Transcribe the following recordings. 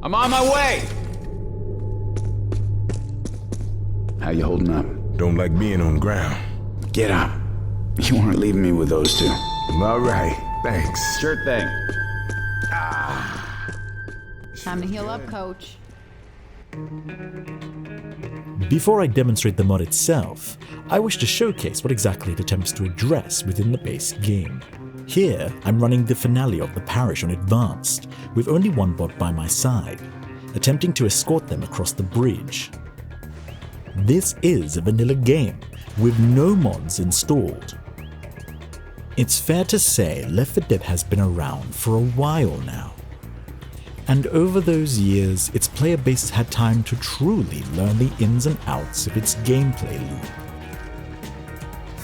I'm on my way! How you holding up? Don't like being on ground. Get up. You weren't leaving me with those two. All right, thanks. Sure thing. Time to heal up, coach. Before I demonstrate the mod itself, I wish to showcase what exactly it attempts to address within the base game. Here, I'm running the finale of the parish on Advanced, with only one bot by my side, attempting to escort them across the bridge. This is a vanilla game, with no mods installed. It's fair to say Left 4 Dead has been around for a while now, and over those years, its player base has had time to truly learn the ins and outs of its gameplay loop.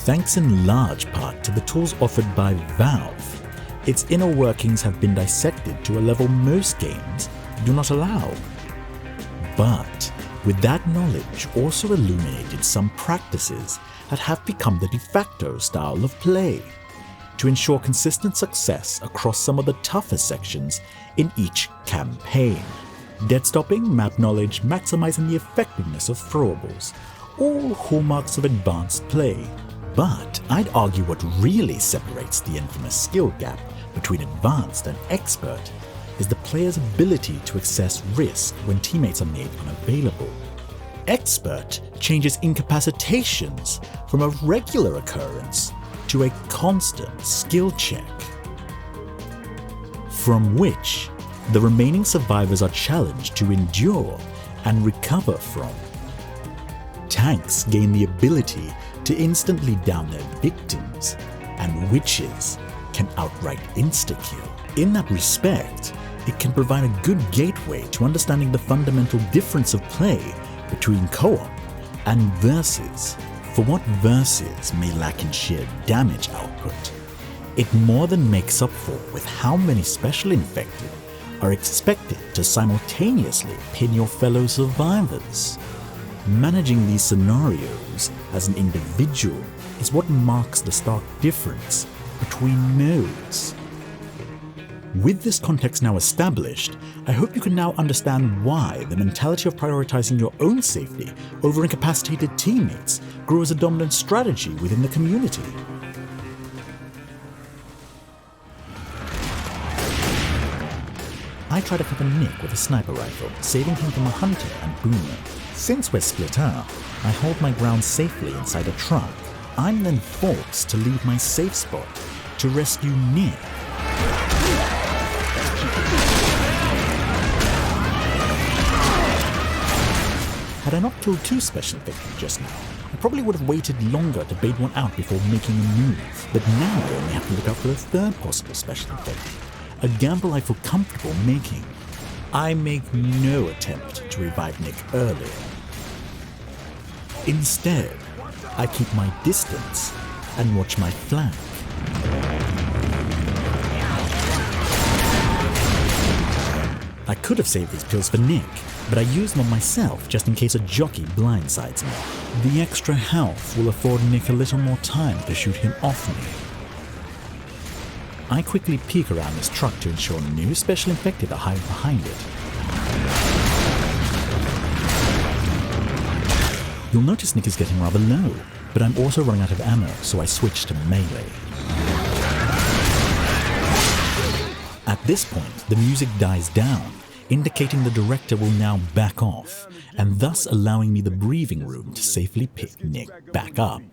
Thanks in large part to the tools offered by Valve, its inner workings have been dissected to a level most games do not allow. But with that knowledge also illuminated some practices that have become the de facto style of play to ensure consistent success across some of the toughest sections in each campaign. Dead stopping, map knowledge, maximizing the effectiveness of throwables, all hallmarks of advanced play. But I'd argue what really separates the infamous skill gap between advanced and expert is the player's ability to assess risk when teammates are made unavailable. Expert changes incapacitations from a regular occurrence to a constant skill check, from which the remaining survivors are challenged to endure and recover from. Tanks gain the ability to instantly down their victims, and witches can outright insta-kill. In that respect, it can provide a good gateway to understanding the fundamental difference of play between co-op and versus. For what versus may lack in sheer damage output, it more than makes up for with how many special infected are expected to simultaneously pin your fellow survivors. Managing these scenarios as an individual is what marks the stark difference between modes. With this context now established, I hope you can now understand why the mentality of prioritizing your own safety over incapacitated teammates grew as a dominant strategy within the community. I tried to cover Nick with a sniper rifle, saving him from a hunter and boomer. Since we're split up, I hold my ground safely inside a truck. I'm then forced to leave my safe spot to rescue Nick. Had I not killed two special victims just now, I probably would have waited longer to bait one out before making a move. But now I only have to look out for a third possible special infected, a gamble I feel comfortable making. I make no attempt to revive Nick earlier. Instead, I keep my distance and watch my flank. I could have saved these pills for Nick, but I used them on myself just in case a jockey blindsides me. The extra health will afford Nick a little more time to shoot him off me. I quickly peek around this truck to ensure no special infected are hiding behind it. You'll notice Nick is getting rather low, but I'm also running out of ammo, so I switch to melee. At this point, the music dies down, indicating the director will now back off, and thus allowing me the breathing room to safely pick Nick back up.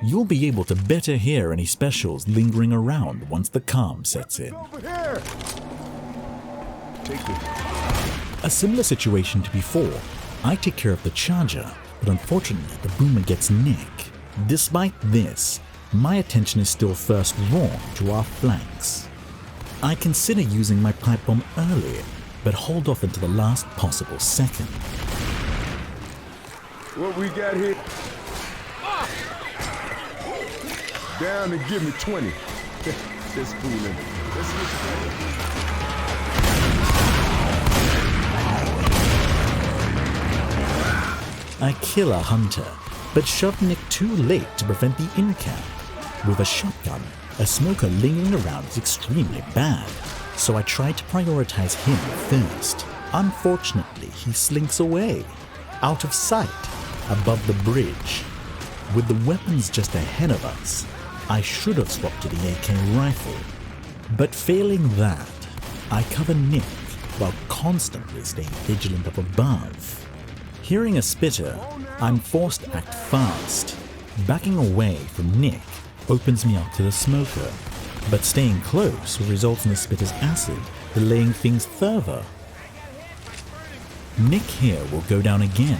You'll be able to better hear any specials lingering around once the calm sets in. A similar situation to before, I take care of the charger, but unfortunately the boomer gets Nick. Despite this, my attention is still first drawn to our flanks. I consider using my pipe bomb earlier, but hold off until the last possible second. What we got here? Down and give me 20. This fooling. I kill a hunter, but shove Nick too late to prevent the incap. With a shotgun, a smoker lingering around is extremely bad, so I try to prioritize him first. Unfortunately, he slinks away, out of sight, above the bridge. With the weapons just ahead of us, I should have swapped to the AK rifle. But failing that, I cover Nick while constantly staying vigilant up above. Hearing a spitter, I'm forced to act fast. Backing away from Nick opens me up to the smoker, but staying close will result in the spitter's acid, delaying things further. Nick here will go down again,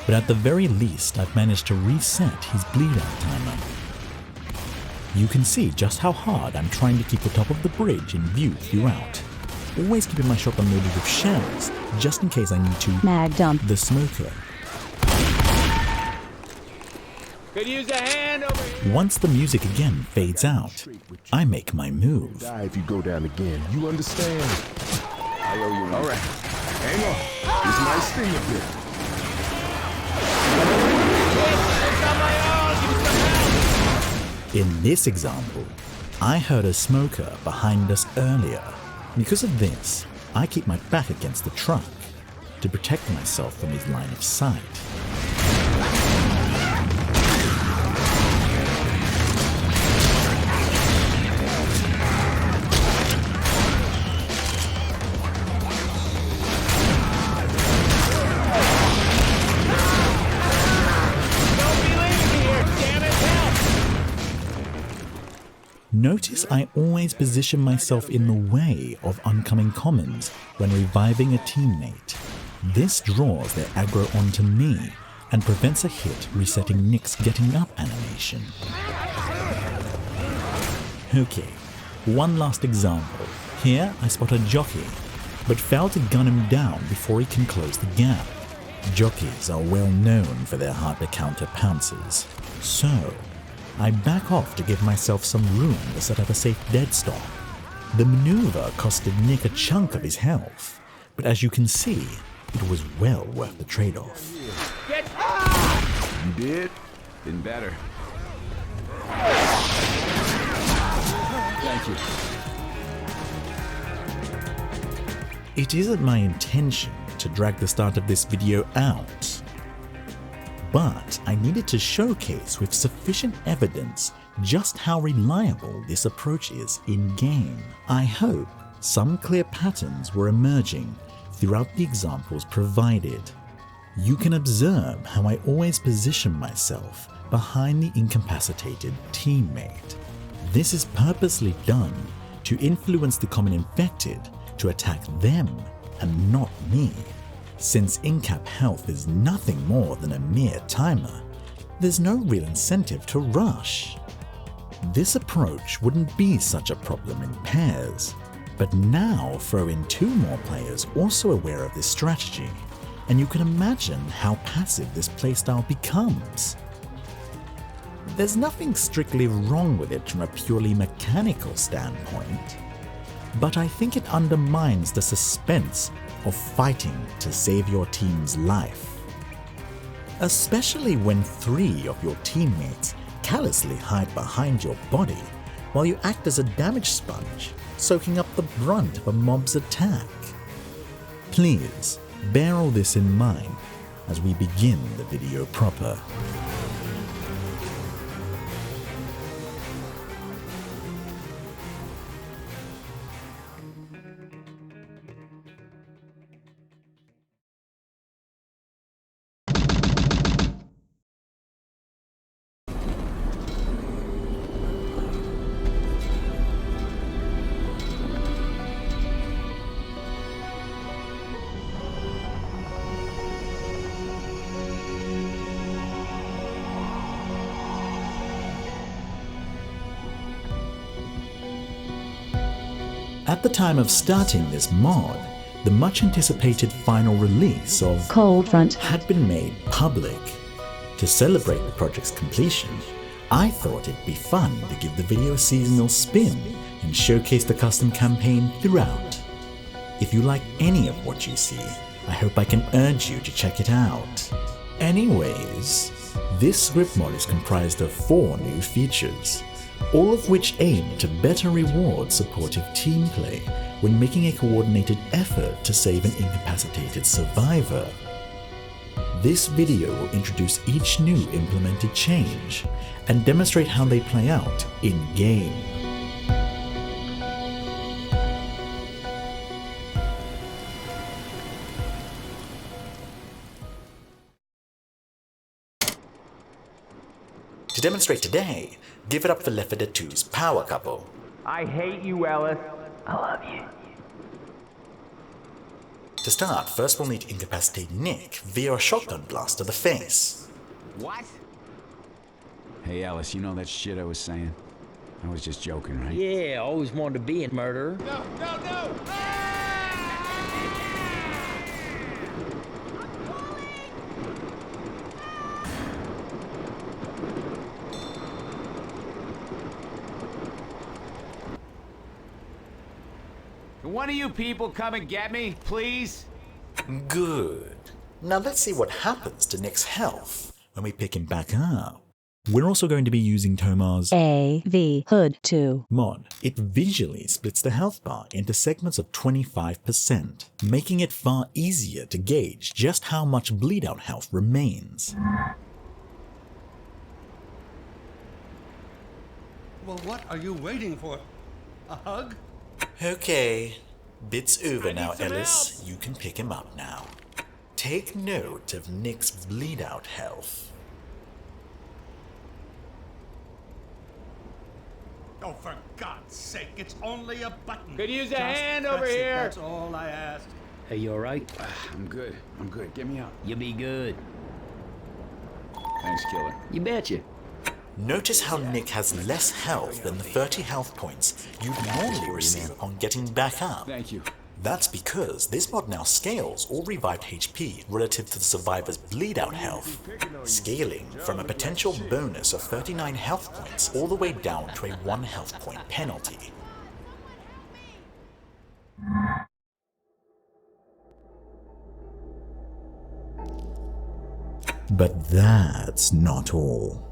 but at the very least I've managed to reset his bleed-out timer. You can see just how hard I'm trying to keep the top of the bridge in view throughout. Always keeping my shotgun loaded with shells, just in case I need to mag dump the smoker. Could use a hand over here. Once the music again fades out, I make my move. Die if you go down again. You understand? I owe you. All right. Hang on. This might sting a bit. In this example, I heard a smoker behind us earlier. Because of this, I keep my back against the truck to protect myself from his line of sight. Notice I always position myself in the way of oncoming commons when reviving a teammate. This draws their aggro onto me and prevents a hit resetting Nick's getting up animation. Okay, one last example. Here I spot a jockey, but fail to gun him down before he can close the gap. Jockeys are well known for their hard to counter pounces, so I back off to give myself some room to set up a safe dead stop. The maneuver costed Nick a chunk of his health, but as you can see, it was well worth the trade-off. You did? Been better. Thank you. It isn't my intention to drag the start of this video out, but I needed to showcase with sufficient evidence just how reliable this approach is in-game. I hope some clear patterns were emerging throughout the examples provided. You can observe how I always position myself behind the incapacitated teammate. This is purposely done to influence the common infected to attack them and not me. Since incap health is nothing more than a mere timer, there's no real incentive to rush. This approach wouldn't be such a problem in pairs, but now throw in 2 more players also aware of this strategy, and you can imagine how passive this playstyle becomes. There's nothing strictly wrong with it from a purely mechanical standpoint, but I think it undermines the suspense of fighting to save your team's life. Especially when 3 of your teammates callously hide behind your body while you act as a damage sponge, soaking up the brunt of a mob's attack. Please bear all this in mind as we begin the video proper. At the time of starting this mod, the much anticipated final release of Cold Front had been made public. To celebrate the project's completion, I thought it'd be fun to give the video a seasonal spin and showcase the custom campaign throughout. If you like any of what you see, I hope I can urge you to check it out. Anyways, this script mod is comprised of 4 new features, all of which aim to better reward supportive team play when making a coordinated effort to save an incapacitated survivor. This video will introduce each new implemented change and demonstrate how they play out in-game. To demonstrate today, give it up for Left 4 Dead 2's power couple. I hate you, Ellis. I love you. To start, first we'll need to incapacitate Nick via a shotgun blast to the face. What? Hey, Alice, you know that shit I was saying? I was just joking, right? Yeah, always wanted to be a murderer. No, no, no! Can one of you people come and get me, please? Good. Now let's see what happens to Nick's health when we pick him back up. We're also going to be using Tomar's AV Hood 2 mod. It visually splits the health bar into segments of 25%, making it far easier to gauge just how much bleed out health remains. Well, what are you waiting for? A hug? Okay, bit's over now, need some Ellis. You can pick him up now. Take note of Nick's bleed out health. Oh, for God's sake, it's only a button. Could use a Just hand press over it, here. That's all I asked. Hey, you alright? I'm good. I'm good. Get me out. You be good. Thanks, killer. You betcha. Notice how Nick has less health than the 30 health points you'd normally receive upon getting back up. Thank you. That's because this mod now scales all revived HP relative to the survivor's bleed out health, scaling from a potential bonus of 39 health points all the way down to a 1 health point penalty. But that's not all.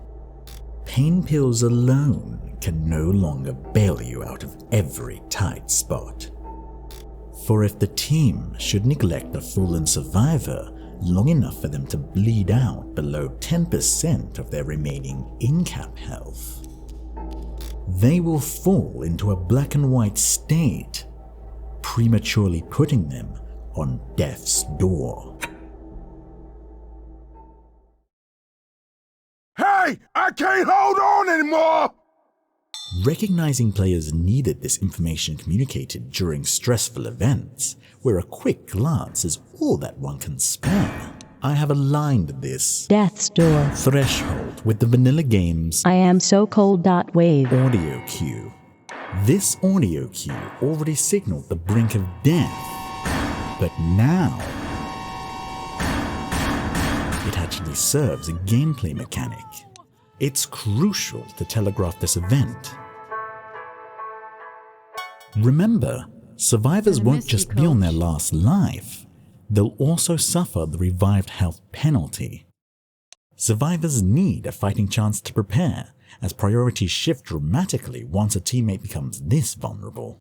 Pain pills alone can no longer bail you out of every tight spot. For if the team should neglect a fallen survivor long enough for them to bleed out below 10% of their remaining in-cap health, they will fall into a black and white state, prematurely putting them on death's door. Hey! I can't hold on anymore! Recognizing players needed this information communicated during stressful events, where a quick glance is all that one can spare, I have aligned this Death's Door threshold with the Vanilla Games I am so cold.wave audio cue. This audio cue already signaled the brink of death, but now it actually serves a gameplay mechanic. It's crucial to telegraph this event. Remember, survivors I won't miss you, just be on their Coach. last life, they'll also suffer the revived health penalty. Survivors need a fighting chance to prepare, as priorities shift dramatically once a teammate becomes this vulnerable.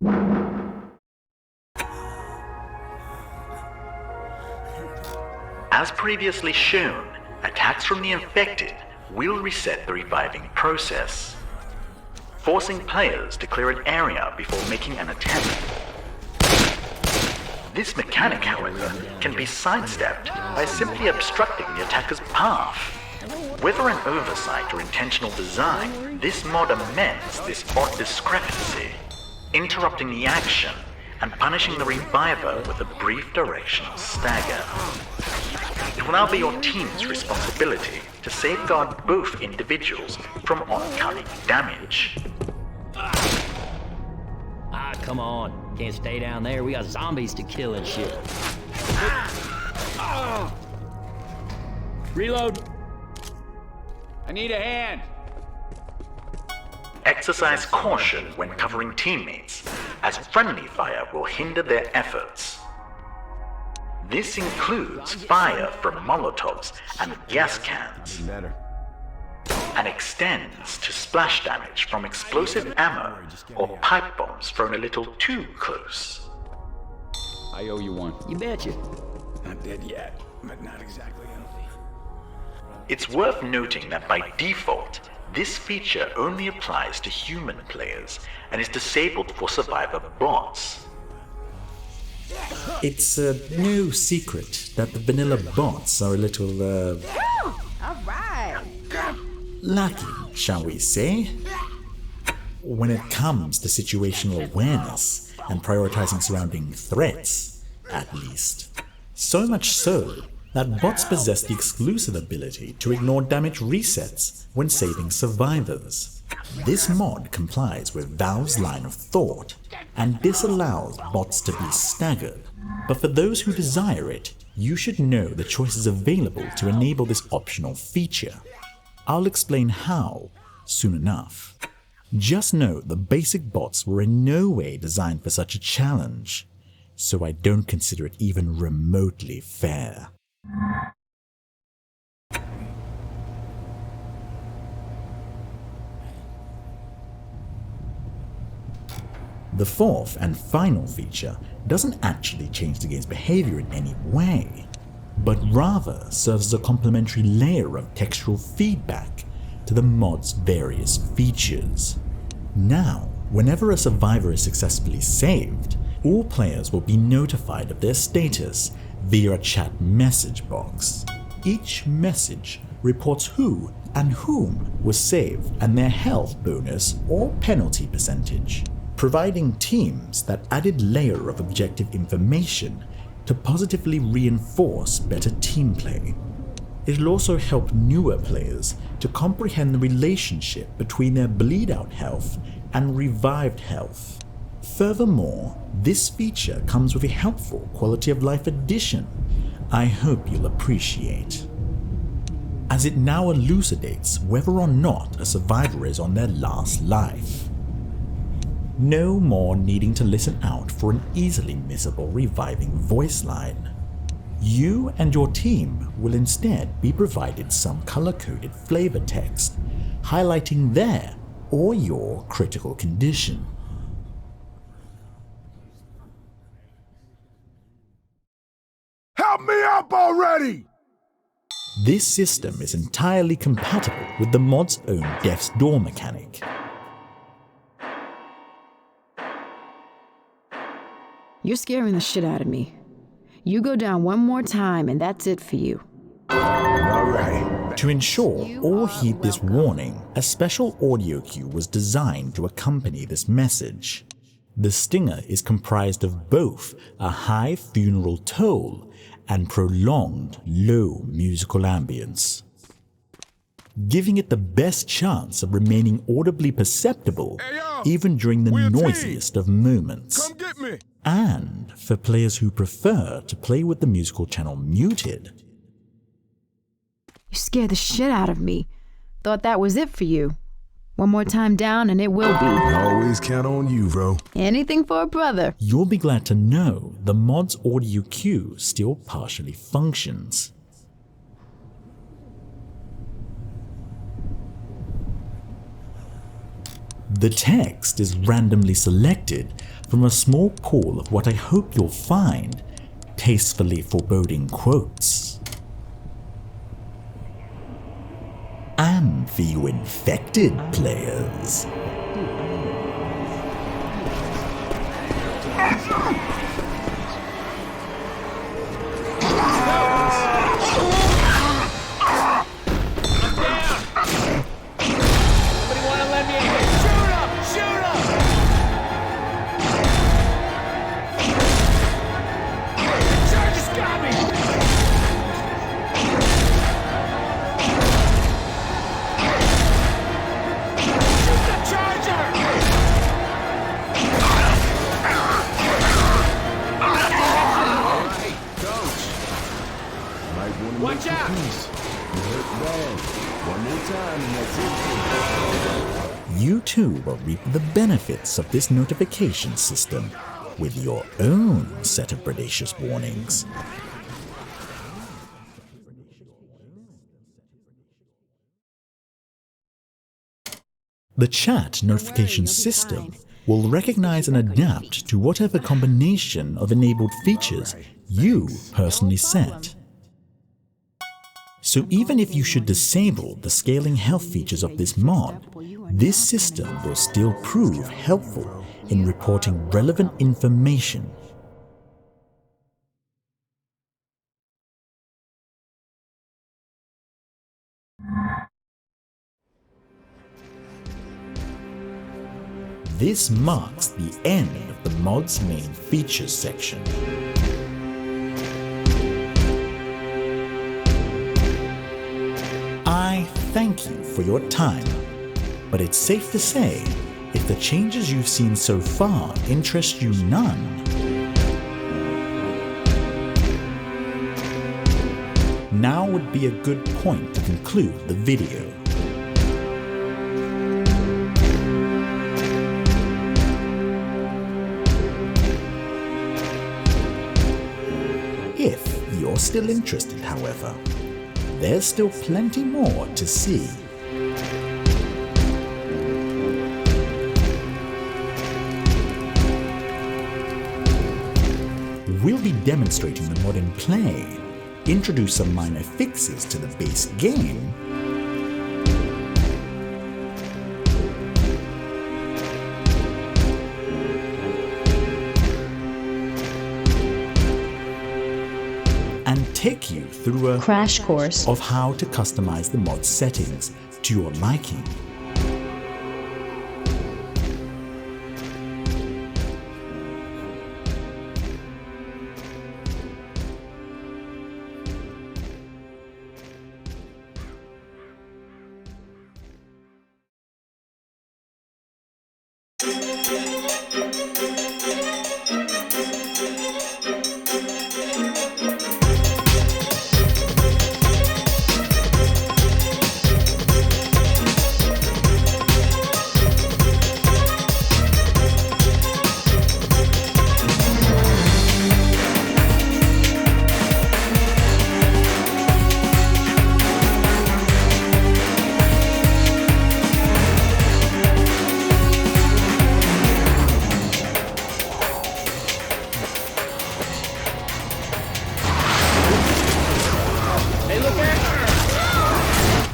As previously shown, attacks from the infected will reset the reviving process, forcing players to clear an area before making an attempt. This mechanic, however, can be sidestepped by simply obstructing the attacker's path. Whether an oversight or intentional design, this mod amends this odd discrepancy, interrupting the action and punishing the reviver with a brief directional stagger. It will now be your team's responsibility to safeguard both individuals from oncoming damage. Ah, come on. Can't stay down there. We got zombies to kill and shit. Reload. I need a hand. Exercise caution when covering teammates, as friendly fire will hinder their efforts. This includes fire from Molotovs and gas cans, Better. and extends to splash damage from explosive ammo or pipe bombs thrown a little too close. I owe you one. You betcha. Not dead yet, but not exactly healthy. It's worth noting that by default, this feature only applies to human players and is disabled for survivor bots. It's no secret that the vanilla bots are a little, Alright. lucky, shall we say? When it comes to situational awareness and prioritizing surrounding threats, at least. So much so that bots possess the exclusive ability to ignore damage resets when saving survivors. This mod complies with Valve's line of thought and disallows bots to be staggered, but for those who desire it, you should know the choices available to enable this optional feature. I'll explain how soon enough. Just know the basic bots were in no way designed for such a challenge, so I don't consider it even remotely fair. The fourth and final feature doesn't actually change the game's behavior in any way, but rather serves as a complementary layer of textual feedback to the mod's various features. Now, whenever a survivor is successfully saved, all players will be notified of their status via a chat message box. Each message reports who and whom was saved and their health bonus or penalty percentage, providing teams that added layer of objective information to positively reinforce better team play. It'll also help newer players to comprehend the relationship between their bleed-out health and revived health. Furthermore, this feature comes with a helpful quality of life addition I hope you'll appreciate, as it now elucidates whether or not a survivor is on their last life. No more needing to listen out for an easily missable reviving voice line. You and your team will instead be provided some color-coded flavor text highlighting their or your critical condition. Help me up already! This system is entirely compatible with the mod's own Death's Door mechanic. You're scaring the shit out of me. You go down one more time and that's it for you. Alright. To ensure all heed this warning, a special audio cue was designed to accompany this message. The stinger is comprised of both a high funeral toll and prolonged low musical ambience, giving it the best chance of remaining audibly perceptible even during the noisiest of moments. Come get me! And for players who prefer to play with the musical channel muted. You scared the shit out of me. Thought that was it for you. One more time down and it will be. Always count on you, bro. Anything for a brother. You'll be glad to know the mod's audio cue still partially functions. The text is randomly selected from a small pool of what I hope you'll find tastefully foreboding quotes. And for you infected players, Watch out! One more time and that's it. you too will reap the benefits of this notification system with your own set of predacious warnings. The chat notification system will recognize and adapt to whatever combination of enabled features you personally set. So even if you should disable the scaling health features of this mod, this system will still prove helpful in reporting relevant information. This marks the end of the mod's main features section. I thank you for your time, but it's safe to say, if the changes you've seen so far interest you none, now would be a good point to conclude the video. If you're still interested, however, there's still plenty more to see. We'll be demonstrating the mod in play, introduce some minor fixes to the base game, and take you through a crash course of how to customize the mod settings to your liking.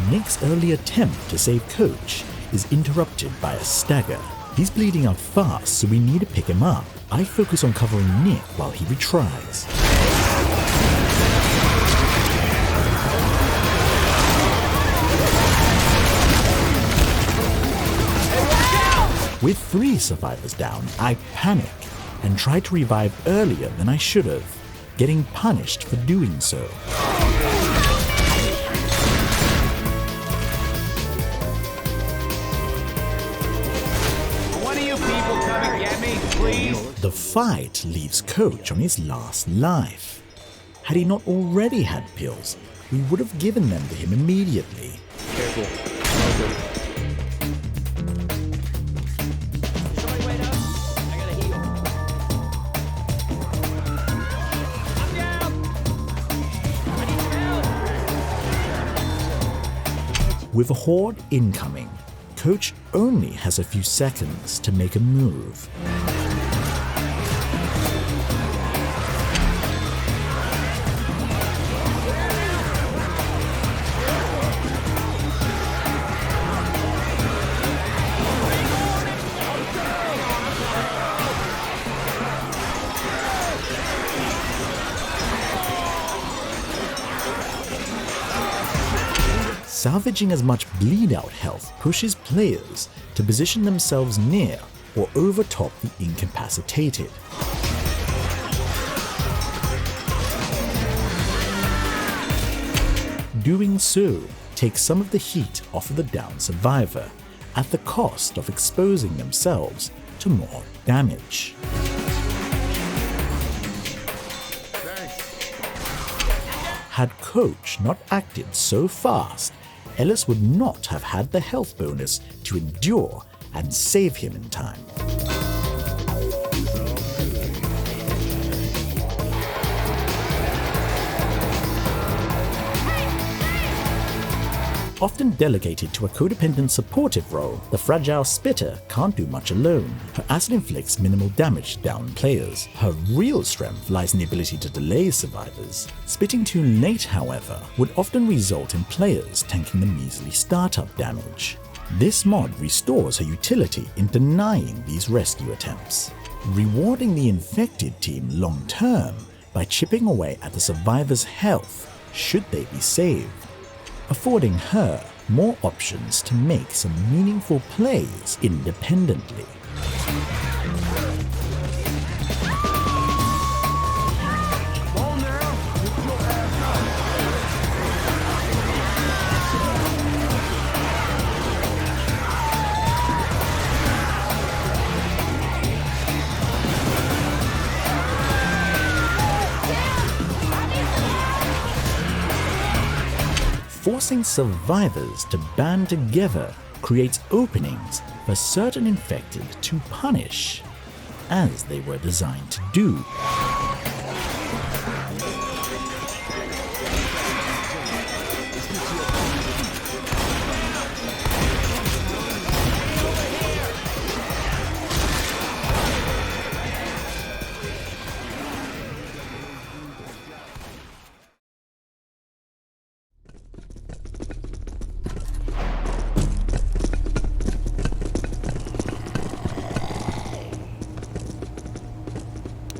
Nick's early attempt to save Coach is interrupted by a Stagger. He's bleeding out fast, so we need to pick him up. I focus on covering Nick while he retries. With 3 survivors down, I panic and try to revive earlier than I should have, getting punished for doing so. One of you people come and get me, please? The fight leaves Coach on his last life. Had he not already had pills, we would have given them to him immediately. Careful. With a horde incoming, Coach only has a few seconds to make a move. Salvaging as much bleed-out health pushes players to position themselves near or over top the incapacitated. Doing so takes some of the heat off of the down survivor at the cost of exposing themselves to more damage. Had Coach not acted so fast, Ellis would not have had the health bonus to endure and save him in time. often delegated to a codependent supportive role, the fragile Spitter can't do much alone. Her acid inflicts minimal damage down players. Her real strength lies in the ability to delay survivors. Spitting too late, however, would often result in players tanking the measly startup damage. This mod restores her utility in denying these rescue attempts, rewarding the infected team long-term by chipping away at the survivor's health should they be saved, affording her more options to make some meaningful plays independently. Forcing survivors to band together creates openings for certain infected to punish, as they were designed to do.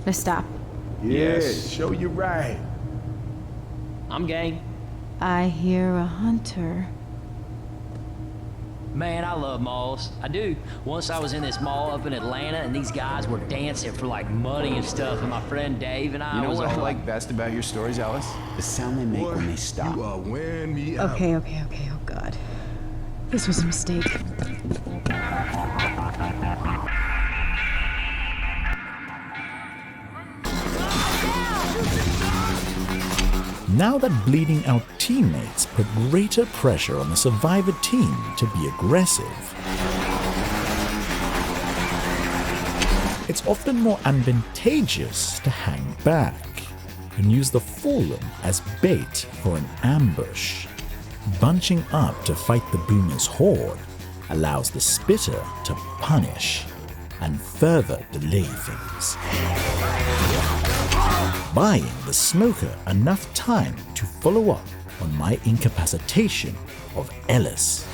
Let's stop. Yes, show you right. I'm game. I hear a hunter. Man, I love malls. I do. Once I was in this mall up in Atlanta, and these guys were dancing for like money and stuff, and my friend Dave and I You know was what I all like best about your stories, Alice? The sound they make Boy, when they stop. You are wearing me out. Okay, oh God. This was a mistake. Now that bleeding out teammates put greater pressure on the survivor team to be aggressive, it's often more advantageous to hang back and use the fallen as bait for an ambush. Bunching up to fight the Boomer's horde allows the Spitter to punish and further delay things, buying the Smoker enough time to follow up on my incapacitation of Ellis.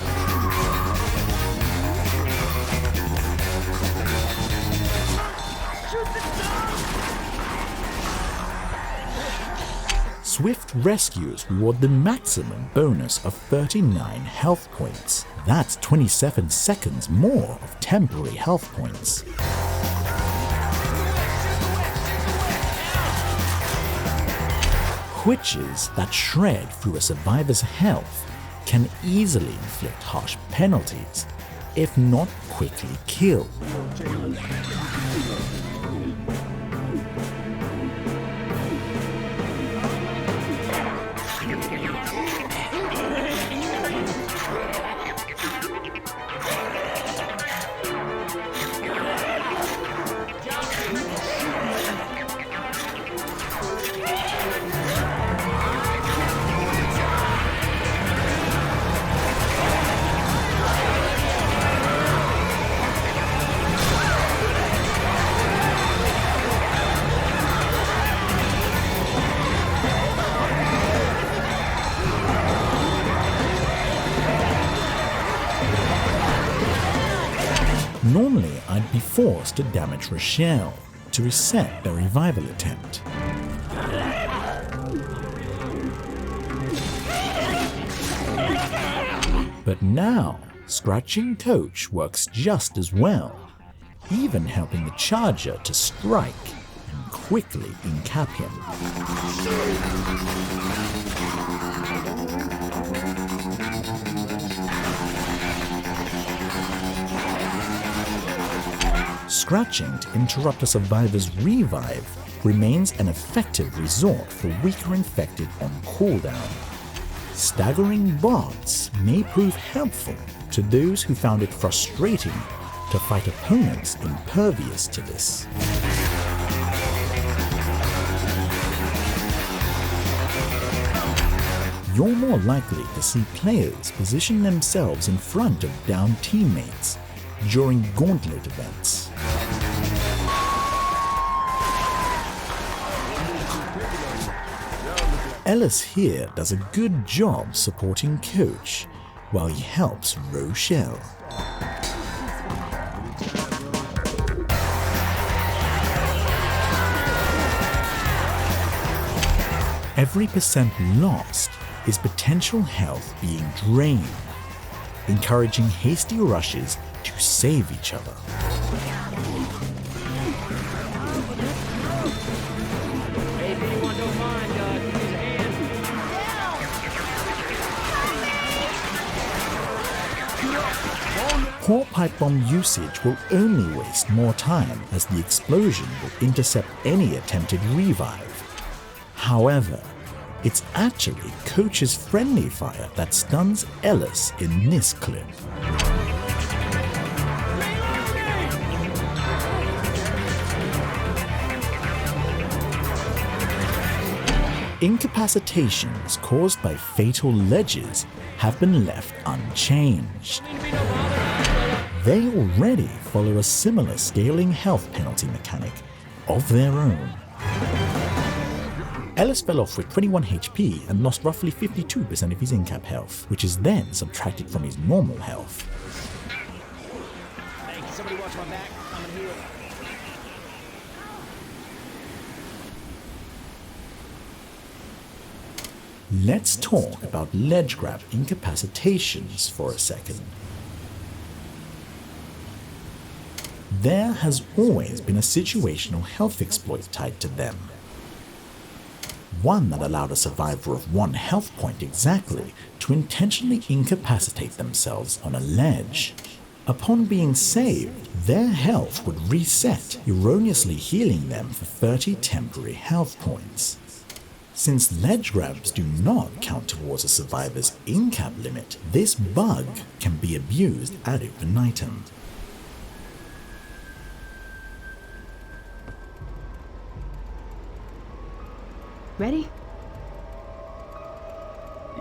Swift rescues reward the maximum bonus of 39 health points. That's 27 seconds more of temporary health points. Witches that shred through a survivor's health can easily inflict harsh penalties, if not quickly kill. Normally, I'd be forced to damage Rochelle to reset the revival attempt. But now, scratching Coach works just as well, even helping the Charger to strike and quickly incap him. Scratching to interrupt a survivor's revive remains an effective resort for weaker infected on cooldown. Staggering bots may prove helpful to those who found it frustrating to fight opponents impervious to this. you're more likely to see players position themselves in front of downed teammates during gauntlet events. Ellis here does a good job supporting Coach while he helps Rochelle. Every percent lost is potential health being drained, encouraging hasty rushes to save each other. Poor pipe bomb usage will only waste more time, as the explosion will intercept any attempted revive. However, it's actually Coach's friendly fire that stuns Ellis in this clip. Incapacitations caused by fatal ledges have been left unchanged. They already follow a similar scaling health penalty mechanic of their own. Ellis fell off with 21 HP and lost roughly 52% of his in-cap health, which is then subtracted from his normal health. Hey, can somebody watch my back? I'm gonna heal. Let's talk about ledge grab incapacitations for a second. There has always been a situational health exploit tied to them. One that allowed a survivor of 1 health point exactly to intentionally incapacitate themselves on a ledge. Upon being saved, their health would reset, erroneously healing them for 30 temporary health points. Since ledge grabs do not count towards a survivor's in-cap limit, this bug can be abused ad infinitum. Ready?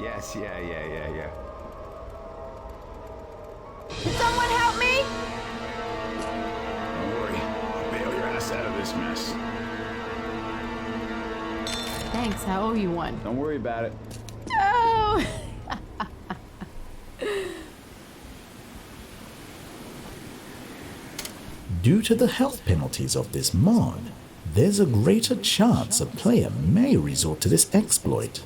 Yes, yeah. Can someone help me? Don't worry, I'll bail your ass out of this mess. Thanks, I owe you one. Don't worry about it. Oh! Due to the health penalties of this mod, there's a greater chance a player may resort to this exploit.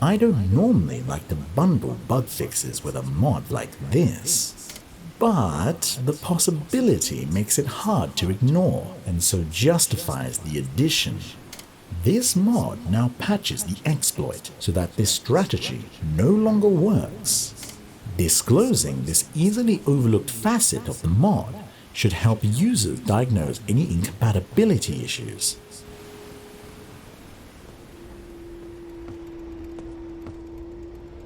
I don't normally like to bundle bug fixes with a mod like this, but the possibility makes it hard to ignore and so justifies the addition. This mod now patches the exploit so that this strategy no longer works. Disclosing this easily overlooked facet of the mod should help users diagnose any incompatibility issues.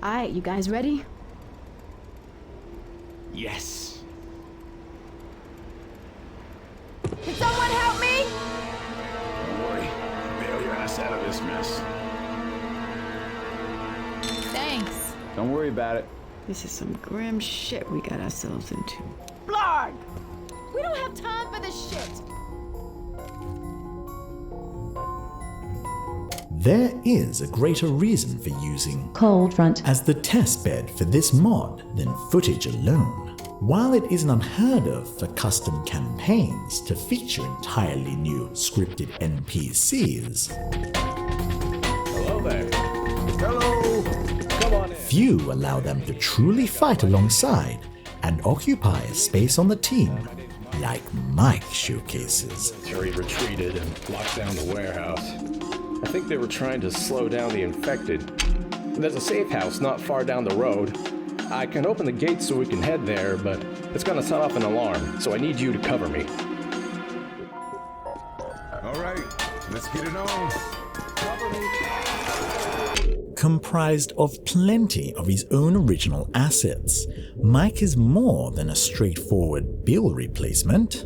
Alright, you guys ready? Yes. Can someone help me? Don't worry, I'll bail your ass out of this mess. Thanks. Don't worry about it. This is some grim shit we got ourselves into. Blarg! We don't have time for this shit! There is a greater reason for using Cold Front as the testbed for this mod than footage alone. While it isn't unheard of for custom campaigns to feature entirely new scripted NPCs, Hello there. Hello. Come on in. few allow them to truly fight alongside and occupy a space on the team like Mike showcases. Terry retreated and locked down the warehouse. I think they were trying to slow down the infected. There's a safe house not far down the road. I can open the gate so we can head there, but it's gonna set off an alarm, so I need you to cover me. All right, let's get it on. Cover me. Comprised of plenty of his own original assets, Mike is more than a straightforward bill replacement.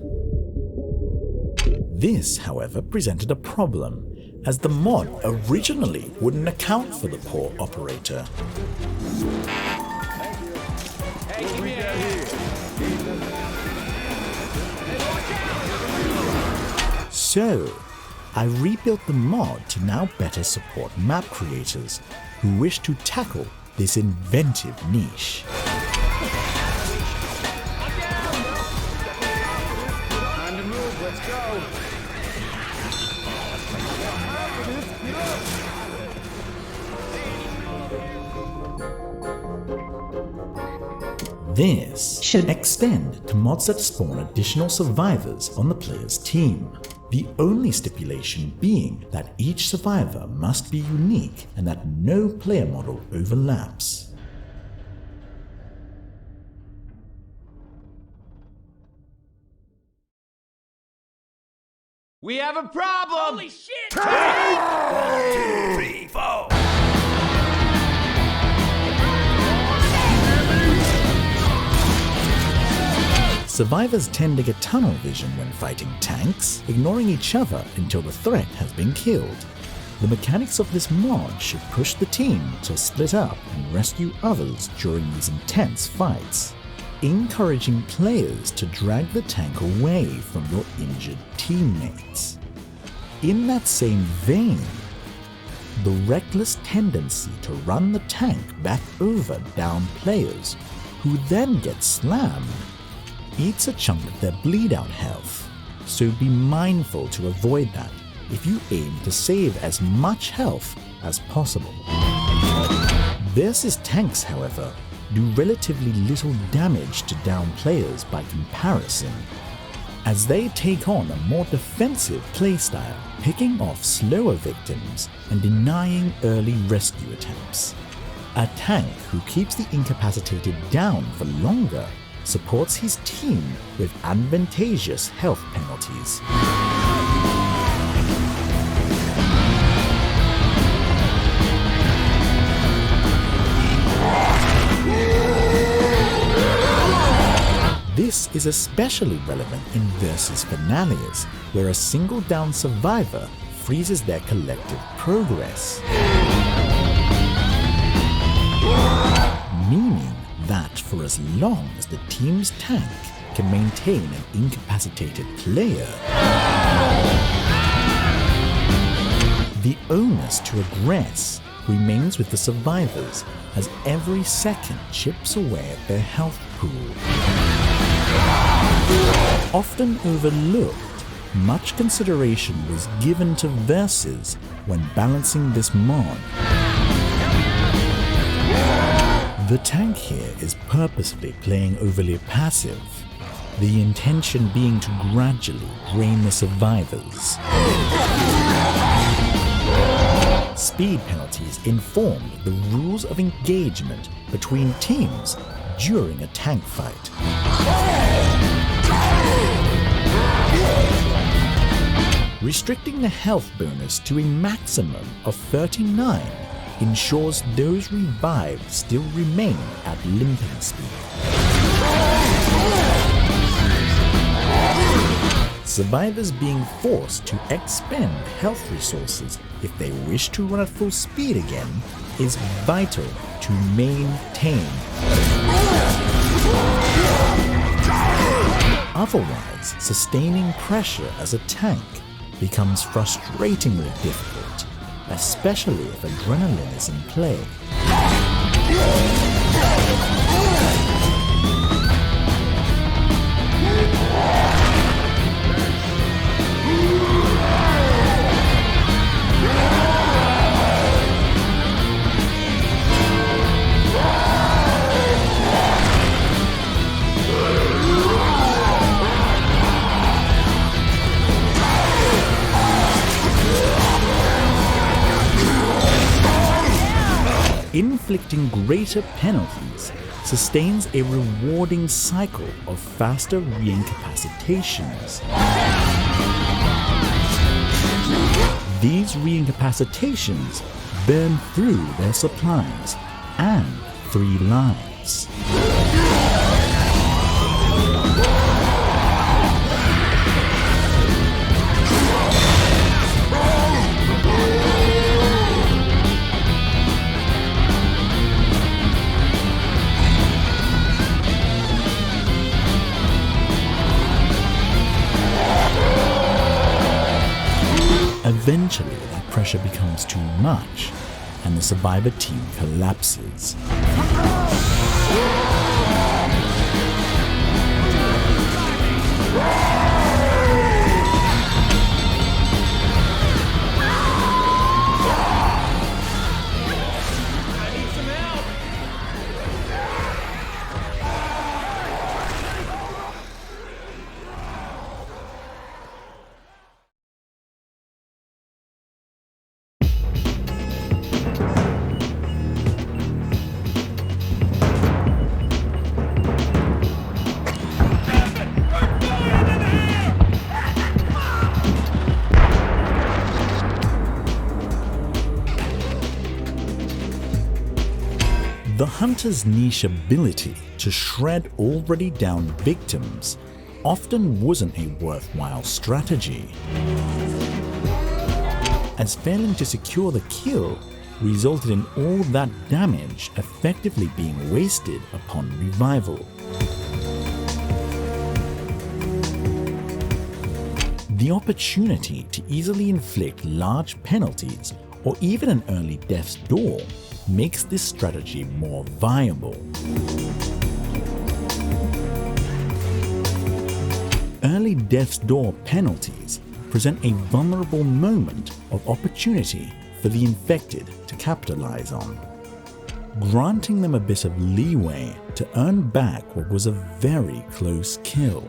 This, however, presented a problem, as the mod originally wouldn't account for the poor operator. So, I rebuilt the mod to now better support map creators who wish to tackle this inventive niche. Time to move, let's go. This should extend to mods that spawn additional survivors on the player's team. The only stipulation being that each survivor must be unique and that no player model overlaps. We have a problem! Holy shit! 1, 2, 3, 4. Survivors tend to get tunnel vision when fighting tanks, ignoring each other until the threat has been killed. The mechanics of this mod should push the team to split up and rescue others during these intense fights, encouraging players to drag the tank away from your injured teammates. In that same vein, the reckless tendency to run the tank back over downed players, who then get slammed, eats a chunk of their bleed-out health, so be mindful to avoid that if you aim to save as much health as possible. Versus tanks, however, do relatively little damage to downed players by comparison, as they take on a more defensive playstyle, picking off slower victims and denying early rescue attempts. A tank who keeps the incapacitated down for longer supports his team with advantageous health penalties. This is especially relevant in versus finales, where a single down survivor freezes their collective progress. Meaning that for as long as the team's tank can maintain an incapacitated player, the onus to aggress remains with the survivors as every second chips away at their health pool. Often overlooked, much consideration was given to versus when balancing this mod. The tank here is purposefully playing overly passive, the intention being to gradually drain the survivors. Speed penalties inform the rules of engagement between teams during a tank fight. Restricting the health bonus to a maximum of 39 ensures those revived still remain at limping speed. Survivors being forced to expend health resources if they wish to run at full speed again is vital to maintain. Otherwise, sustaining pressure as a tank becomes frustratingly difficult, especially if adrenaline is in play. Inflicting greater penalties sustains a rewarding cycle of faster reincapacitations. These reincapacitations burn through their supplies and 3 lives. eventually that pressure becomes too much and the survivor team collapses. The hunter's niche ability to shred already downed victims often wasn't a worthwhile strategy, as failing to secure the kill resulted in all that damage effectively being wasted upon revival. The opportunity to easily inflict large penalties or even an early death's door makes this strategy more viable. Early death's door penalties present a vulnerable moment of opportunity for the infected to capitalize on, granting them a bit of leeway to earn back what was a very close kill.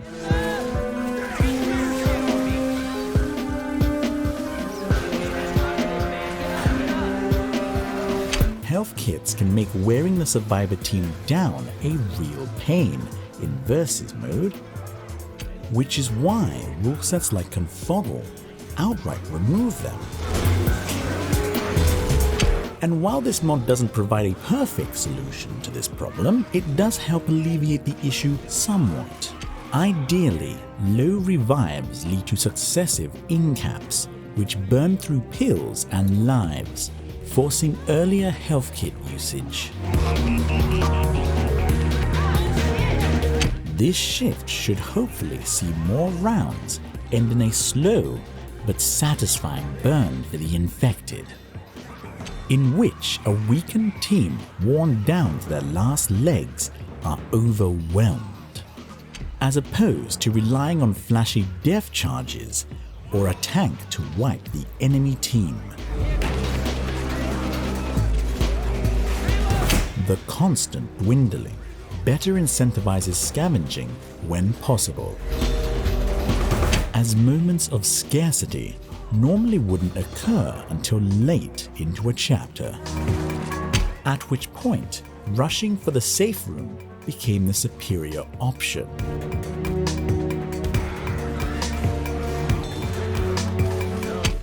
Health kits can make wearing the survivor team down a real pain in versus mode, which is why rule sets like Confoggle outright remove them. And while this mod doesn't provide a perfect solution to this problem, it does help alleviate the issue somewhat. Ideally, low revives lead to successive incaps, which burn through pills and lives, forcing earlier health kit usage. This shift should hopefully see more rounds end in a slow but satisfying burn for the infected, in which a weakened team worn down to their last legs are overwhelmed, as opposed to relying on flashy death charges or a tank to wipe the enemy team. The constant dwindling better incentivizes scavenging when possible, as moments of scarcity normally wouldn't occur until late into a chapter, at which point rushing for the safe room became the superior option.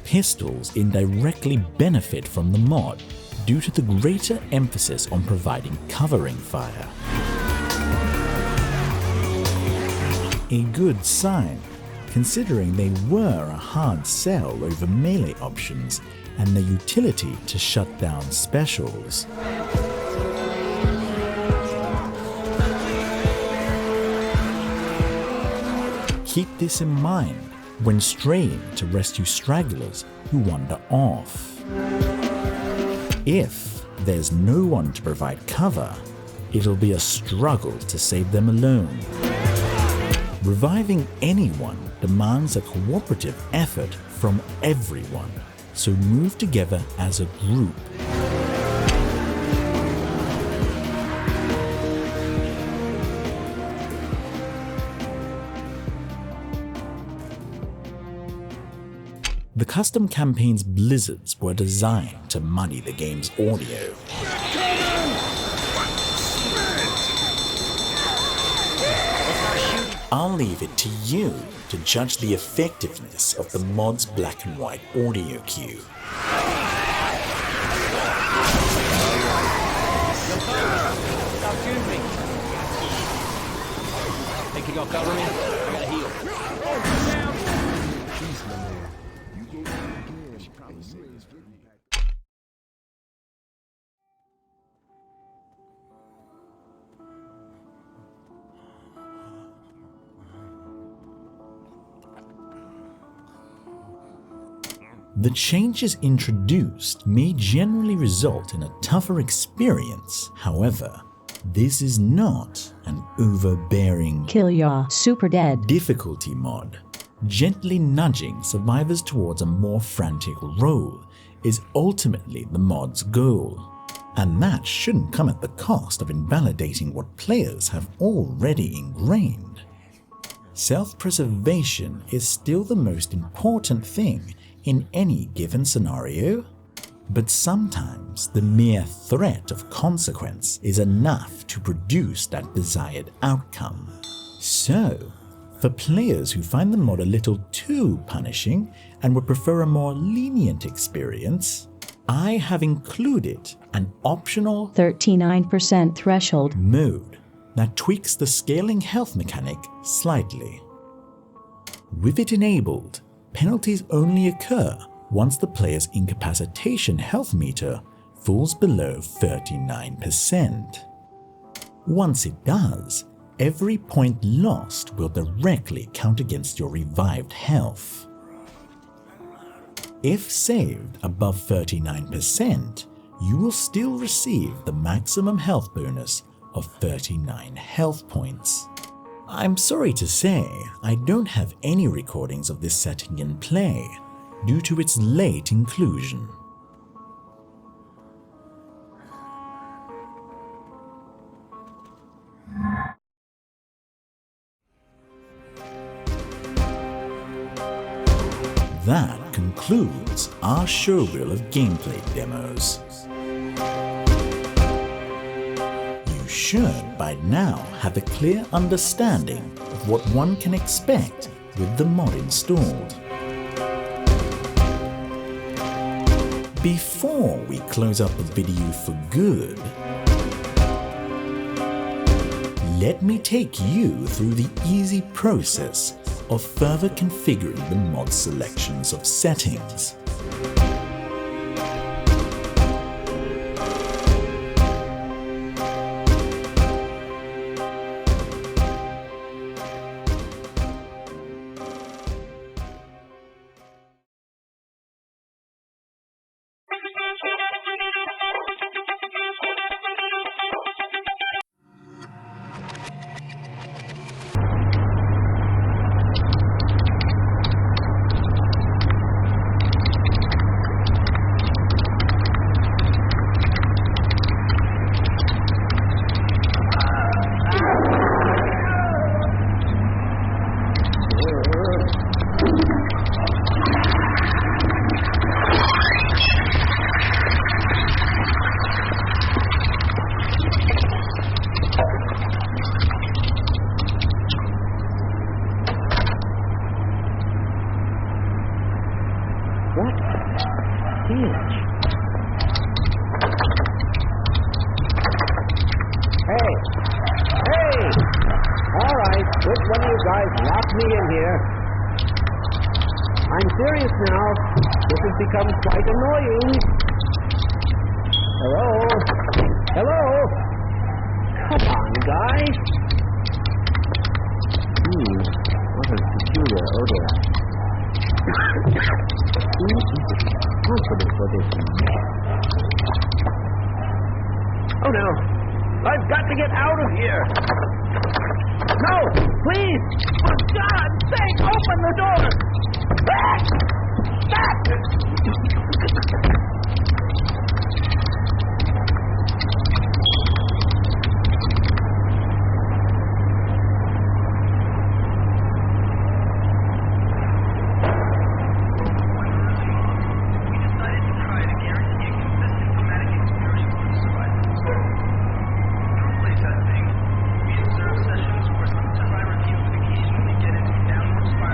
Pistols indirectly benefit from the mod due to the greater emphasis on providing covering fire. A good sign, considering they were a hard sell over melee options and their utility to shut down specials. Keep this in mind when straying to rescue stragglers who wander off. If there's no one to provide cover, it'll be a struggle to save them alone. Reviving anyone demands a cooperative effort from everyone, so move together as a group. The custom campaign's blizzards were designed to muddy the game's audio. I'll leave it to you to judge the effectiveness of the mod's black and white audio cue. Hey, can y'all cover me? I gotta heal. The changes introduced may generally result in a tougher experience. However, this is not an overbearing Kill ya super dead difficulty mod. Gently nudging survivors towards a more frantic role is ultimately the mod's goal, and that shouldn't come at the cost of invalidating what players have already ingrained. Self-preservation is still the most important thing in any given scenario, but sometimes the mere threat of consequence is enough to produce that desired outcome. So, for players who find the mod a little too punishing and would prefer a more lenient experience, I have included an optional 39% threshold mode that tweaks the scaling health mechanic slightly. With it enabled, penalties only occur once the player's incapacitation health meter falls below 39%. Once it does, every point lost will directly count against your revived health. If saved above 39%, you will still receive the maximum health bonus of 39 health points. I'm sorry to say, I don't have any recordings of this setting in play due to its late inclusion. That concludes our showreel of gameplay demos. You should by now have a clear understanding of what one can expect with the mod installed. Before we close up the video for good, let me take you through the easy process of further configuring the mod selections of settings. Oh no! I've got to get out of here! No! Please! For God's sake, open the door! Stop! Sessions where the survivor team would occasionally get into downward spiral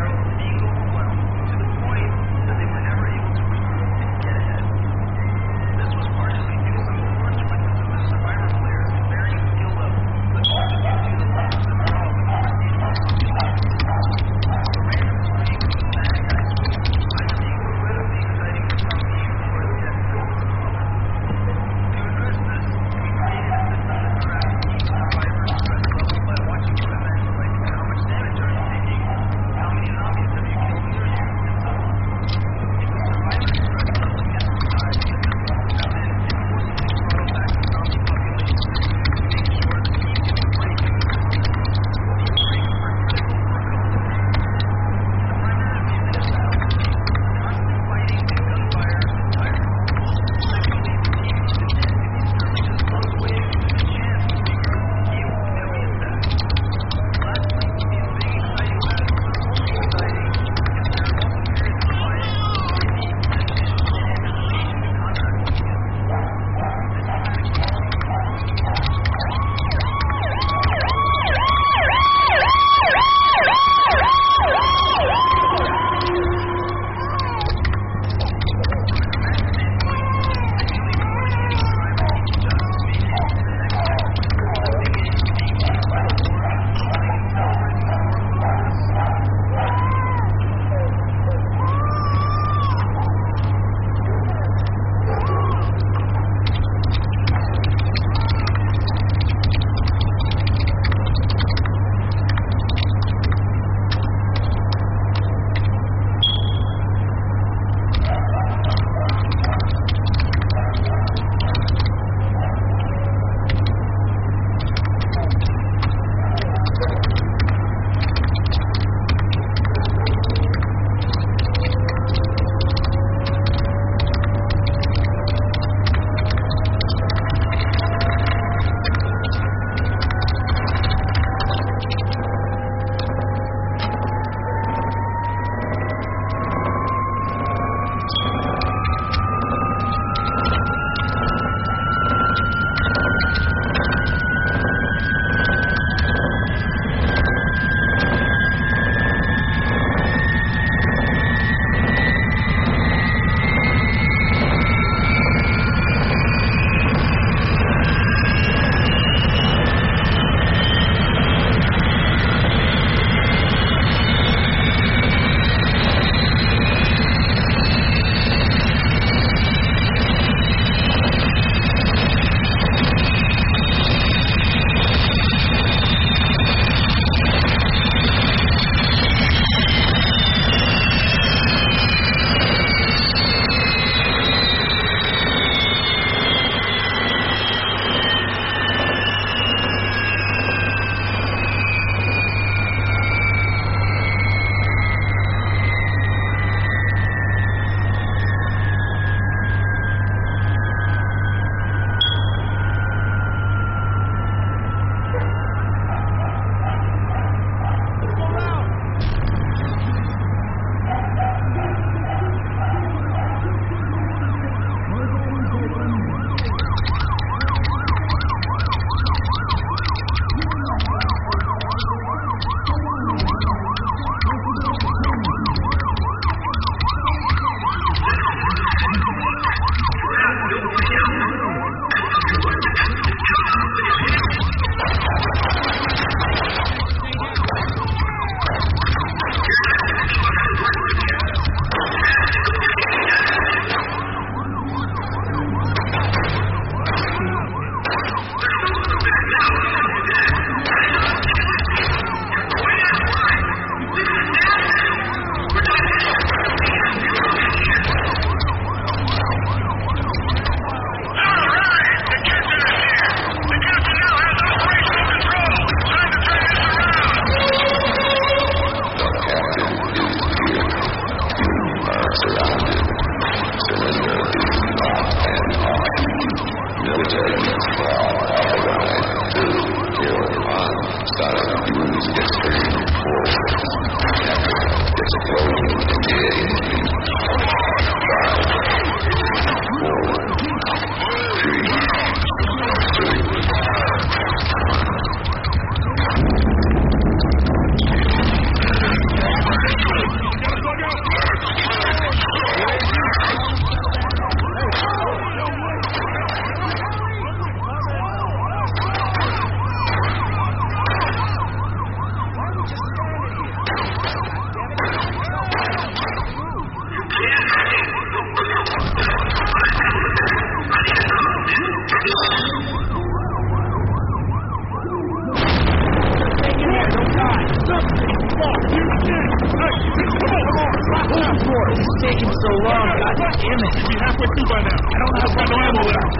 what for? It's taking so long. God damn it. Should be halfway through by now. I don't have no ammo left.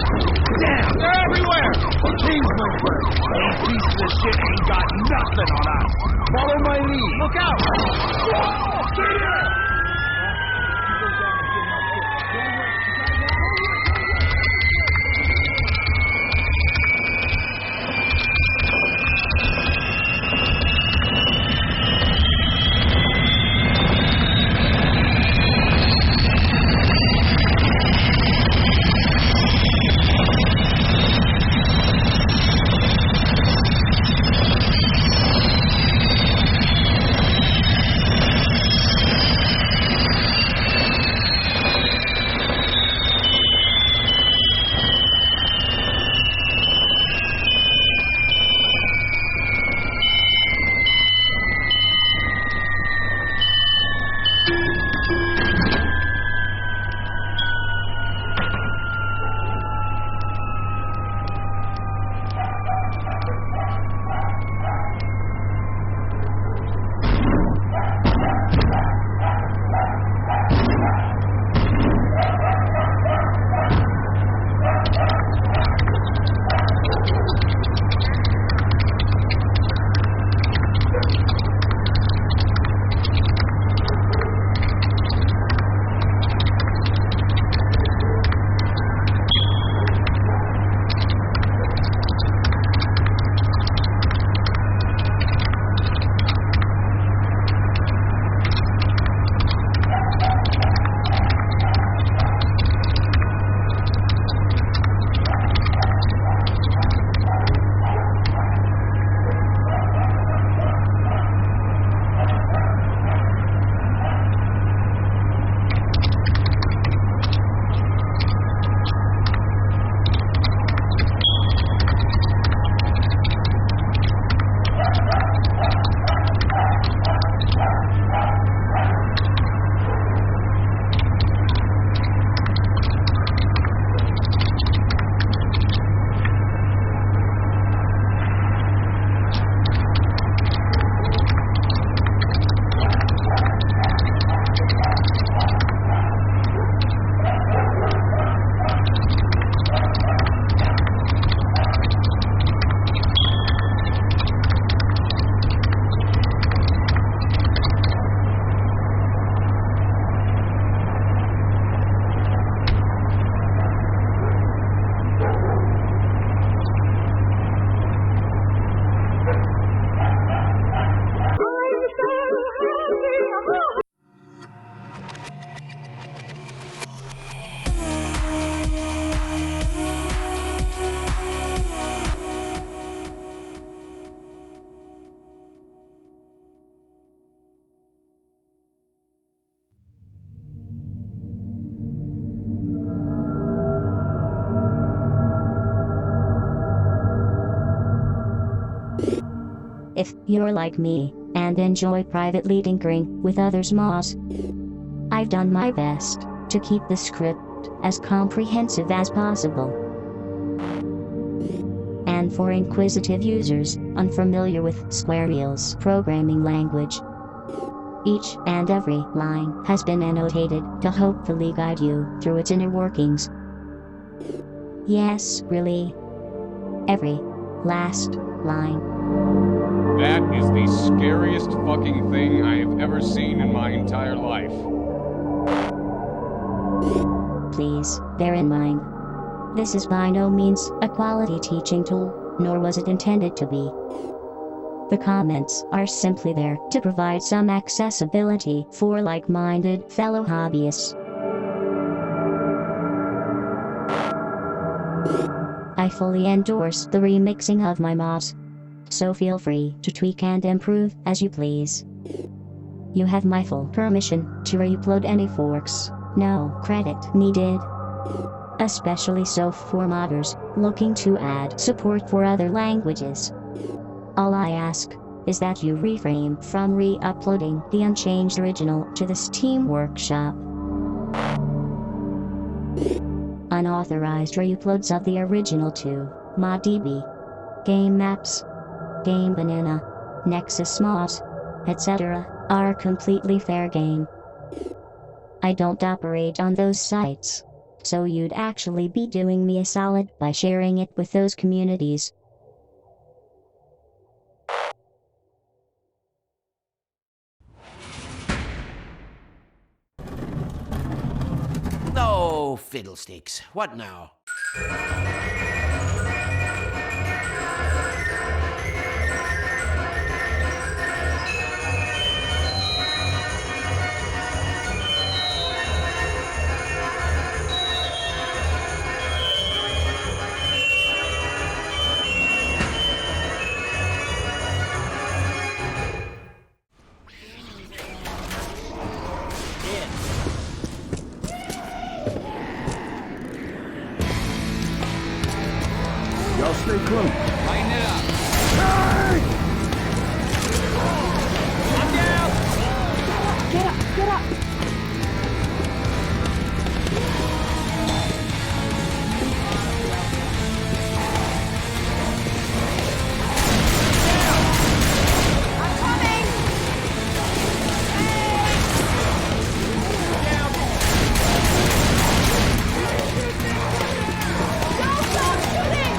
Damn. They're everywhere. Please, my friend. These pieces of shit ain't got nothing on us. Follow my lead. Look out! Whoa! Get in! If you're like me and enjoy privately tinkering with others' mods, I've done my best to keep the script as comprehensive as possible. And for inquisitive users unfamiliar with Showreel's programming language, each and every line has been annotated to hopefully guide you through its inner workings. Yes, really. Every last line. That is the scariest fucking thing I have ever seen in my entire life. Please, bear in mind, this is by no means a quality teaching tool, nor was it intended to be. The comments are simply there to provide some accessibility for like-minded fellow hobbyists. I fully endorse the remixing of my mods, so feel free to tweak and improve as you please. You have my full permission to re-upload any forks, no credit needed. Especially so for modders looking to add support for other languages. All I ask is that you refrain from re-uploading the unchanged original to the Steam Workshop. Unauthorized re-uploads of the original to ModDB, Game Maps, Game Banana, Nexus Mods, etc. are completely fair game. I don't operate on those sites. So you'd actually be doing me a solid by sharing it with those communities. Oh, fiddlesticks. What now? Y'all stay close. Lighten it up. Hey! I'm down. Get up, get up. I'm coming. Don't stop shooting.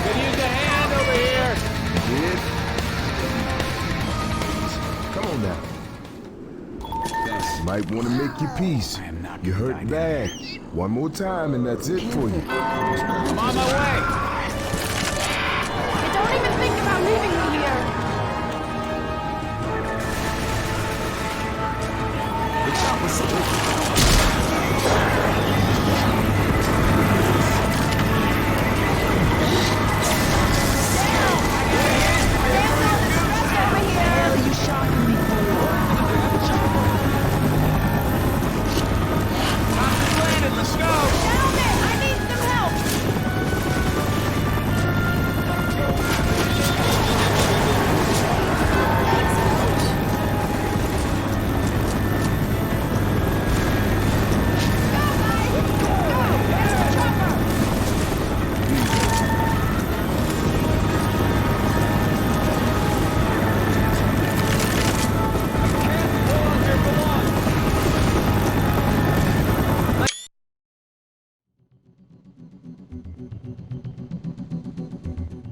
Could use a hand over here. Come on now. Thanks. You might want to make your peace. I am not You gonna hurt die bad. One more time and that's it for you. I'm on my way. Hey, don't even think about leaving me here. You shocking me for? Toxins landed. Let's go. Gentlemen, I need some help.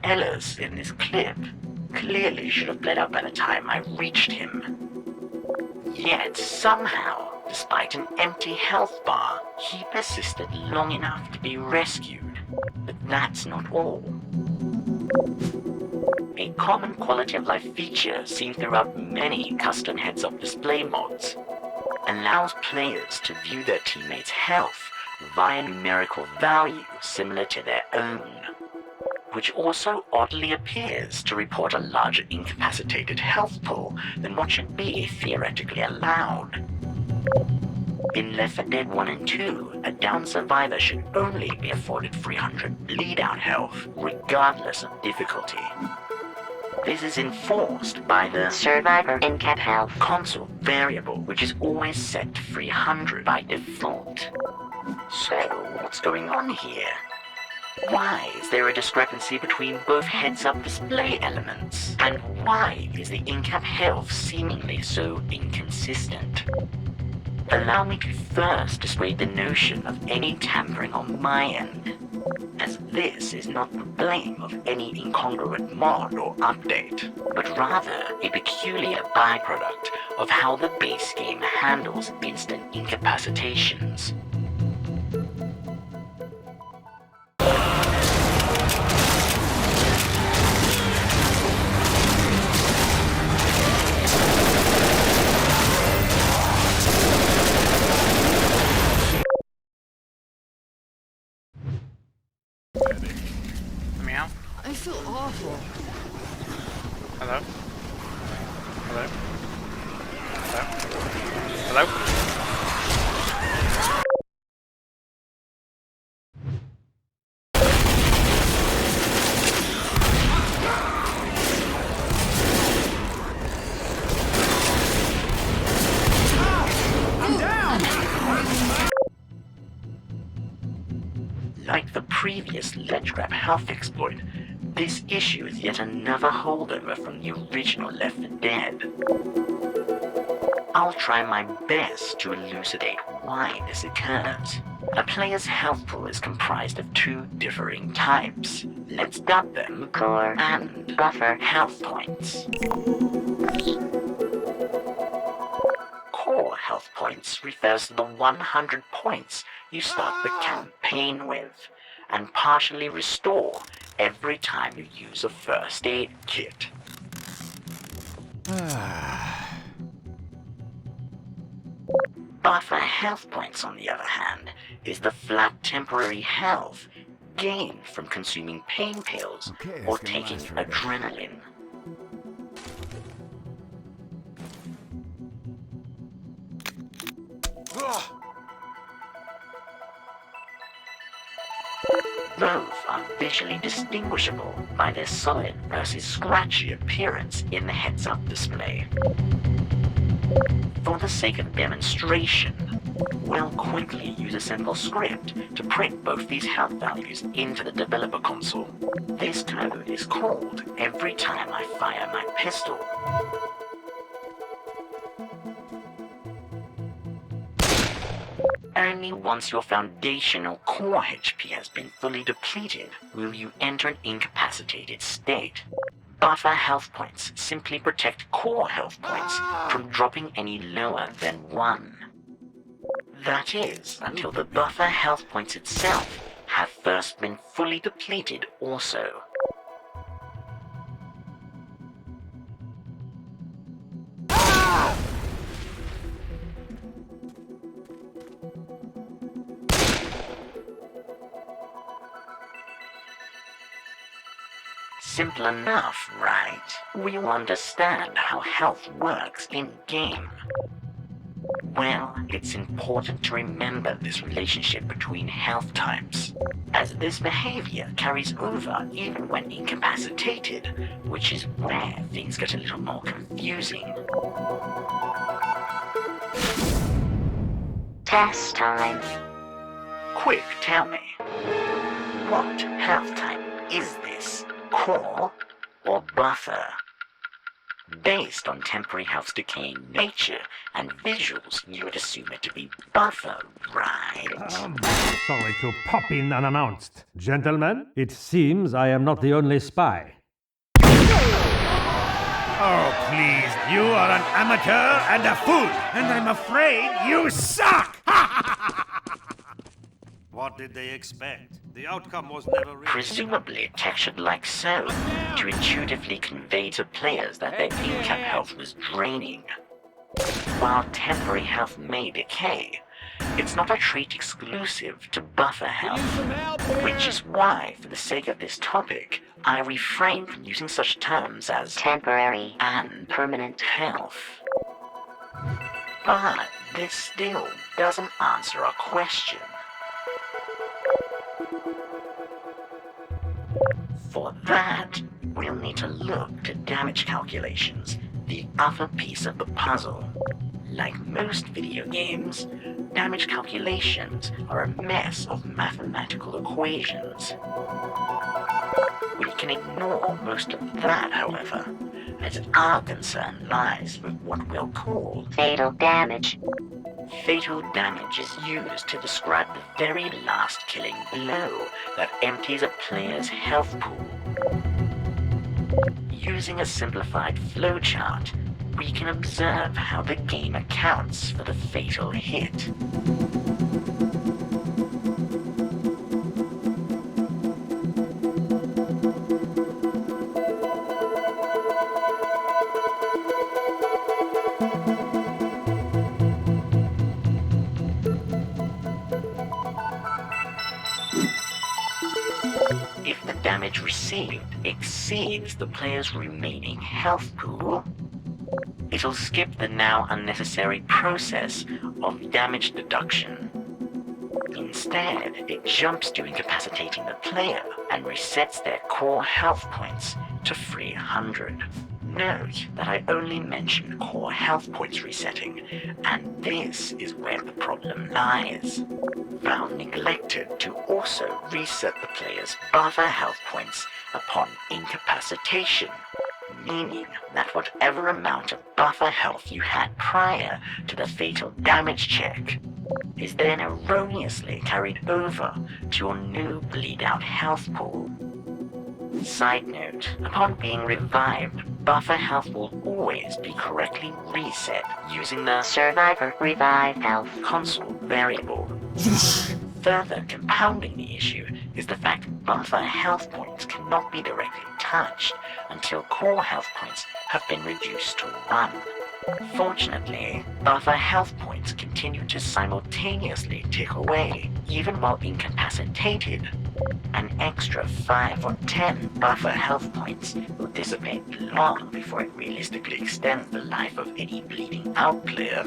Ellis in this clip clearly should have bled out by the time I reached him. Yet somehow, despite an empty health bar, he persisted long enough to be rescued. But that's not all. A common quality of life feature seen throughout many custom heads-up display mods allows players to view their teammates' health via numerical value similar to their own, which also oddly appears to report a larger incapacitated health pool than what should be theoretically allowed. In Left 4 Dead 1 and 2, a downed survivor should only be afforded 300 bleed-out health, regardless of difficulty. This is enforced by the Survivor Incap Health console variable, which is always set to 300 by default. So, what's going on here? Why is there a discrepancy between both heads-up display elements? And why is the in-cap health seemingly so inconsistent? Allow me to first dissuade the notion of any tampering on my end, as this is not the blame of any incongruent mod or update, but rather a peculiar byproduct of how the base game handles instant incapacitations. feel awful. Hello? Hello? Hello? Hello? Like the previous ledge grab health exploit, this issue is yet another holdover from the original Left 4 Dead. I'll try my best to elucidate why this occurs. A player's health pool is comprised of two differing types. Let's dub them core and buffer health points. Core health points refers to the 100 points you start the campaign with, and partially restore every time you use a first aid kit. Buffer health points, on the other hand, is the flat temporary health gained from consuming pain pills or taking adrenaline. Both are visually distinguishable by their solid versus scratchy appearance in the heads-up display. For the sake of demonstration, we'll quickly use a simple script to print both these health values into the developer console. This code is called every time I fire my pistol. Only once your foundational core HP has been fully depleted will you enter an incapacitated state. Buffer health points simply protect core health points from dropping any lower than 1. That is, until the buffer health points itself have first been fully depleted also. Simple enough, right? We understand how health works in-game. Well, it's important to remember this relationship between health types, as this behavior carries over even when incapacitated, which is where things get a little more confusing. Test time. Quick, tell me, what health type is this? Core or buffer? Based on temporary health's decaying nature and visuals, you would assume it to be buffer, right? Sorry to pop in unannounced. Gentlemen, it seems I am not the only spy. Oh, please, you are an amateur and a fool, and I'm afraid you suck! What did they expect? The outcome was never reached. Presumably textured like so, to intuitively convey to players that their incap health was draining. While temporary health may decay, it's not a trait exclusive to buffer health, which is why, for the sake of this topic, I refrain from using such terms as temporary and permanent health. But this still doesn't answer our question. For that, we'll need to look to damage calculations, the other piece of the puzzle. Like most video games, damage calculations are a mess of mathematical equations. We can ignore most of that, however, as our concern lies with what we'll call fatal damage. Fatal damage is used to describe the very last killing blow that empties a player's health pool. Using a simplified flowchart, we can observe how the game accounts for the fatal hit. If the damage received exceeds the player's remaining health pool, it'll skip the now unnecessary process of damage deduction. Instead, it jumps to incapacitating the player and resets their core health points to 300. Note that I only mentioned core health points resetting, and this is where the problem lies. Val neglected to also reset the player's buffer health points upon incapacitation, meaning that whatever amount of buffer health you had prior to the fatal damage check is then erroneously carried over to your new bleed-out health pool. Side note, upon being revived, buffer health will always be correctly reset using the Survivor Revive Health console variable. Further compounding the issue is the fact buffer health points cannot be directly touched until core health points have been reduced to 1. Fortunately, buffer health points continue to simultaneously tick away, even while incapacitated. An extra 5 or 10 buffer health points will dissipate long before it realistically extends the life of any bleeding out player.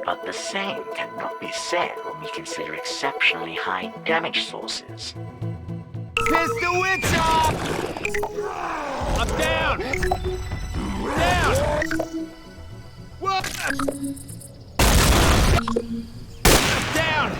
But the same cannot be said when we consider exceptionally high damage sources. Piss the witch off! I'm down! Down! What? Down!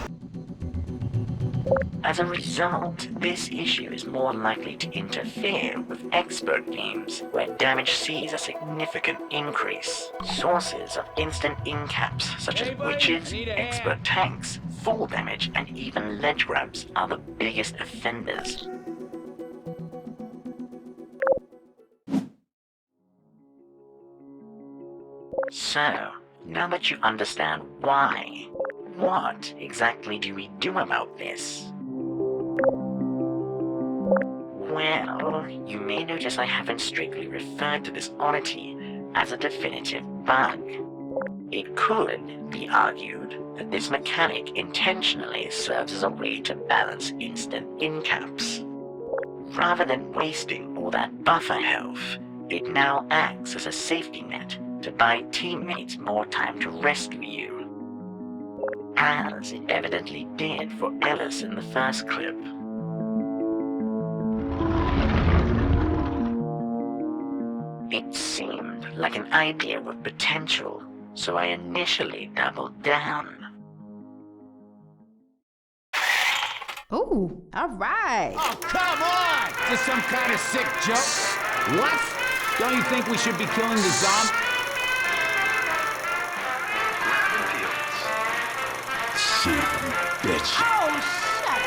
As a result, this issue is more likely to interfere with expert games, where damage sees a significant increase. Sources of instant incaps, such as witches, expert tanks, fall damage, and even ledge grabs are the biggest offenders. So, now that you understand why, what exactly do we do about this? Well, you may notice I haven't strictly referred to this oddity as a definitive bug. It could be argued that this mechanic intentionally serves as a way to balance instant incaps. Rather than wasting all that buffer health, it now acts as a safety net to buy teammates more time to rescue you, as it evidently did for Ellis in the first clip. It seemed like an idea with potential, so I initially doubled down. Ooh, all right. Oh, come on! Is this some kind of sick joke? What? Don't you think we should be killing the zombie? Son of a bitch. Oh, shut up.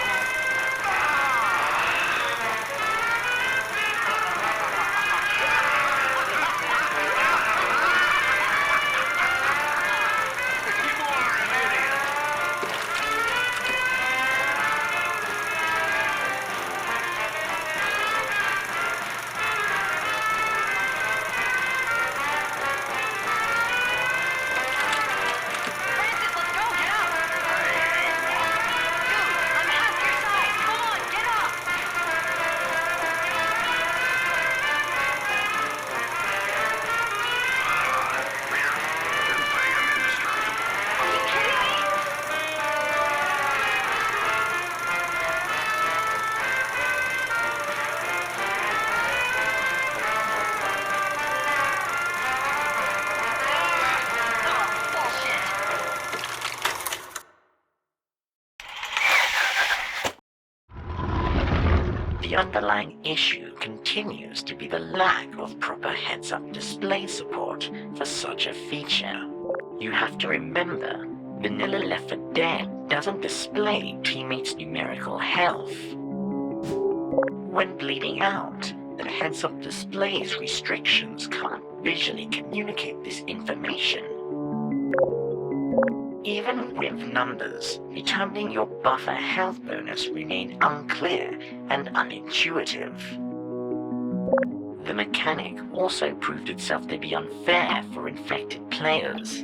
The underlying issue continues to be the lack of proper heads-up display support for such a feature. You have to remember, vanilla Left 4 Dead doesn't display teammates' numerical health. When bleeding out, the heads-up display's restrictions can't visually communicate this information. Even with numbers, determining your buffer health bonus remained unclear and unintuitive. The mechanic also proved itself to be unfair for infected players,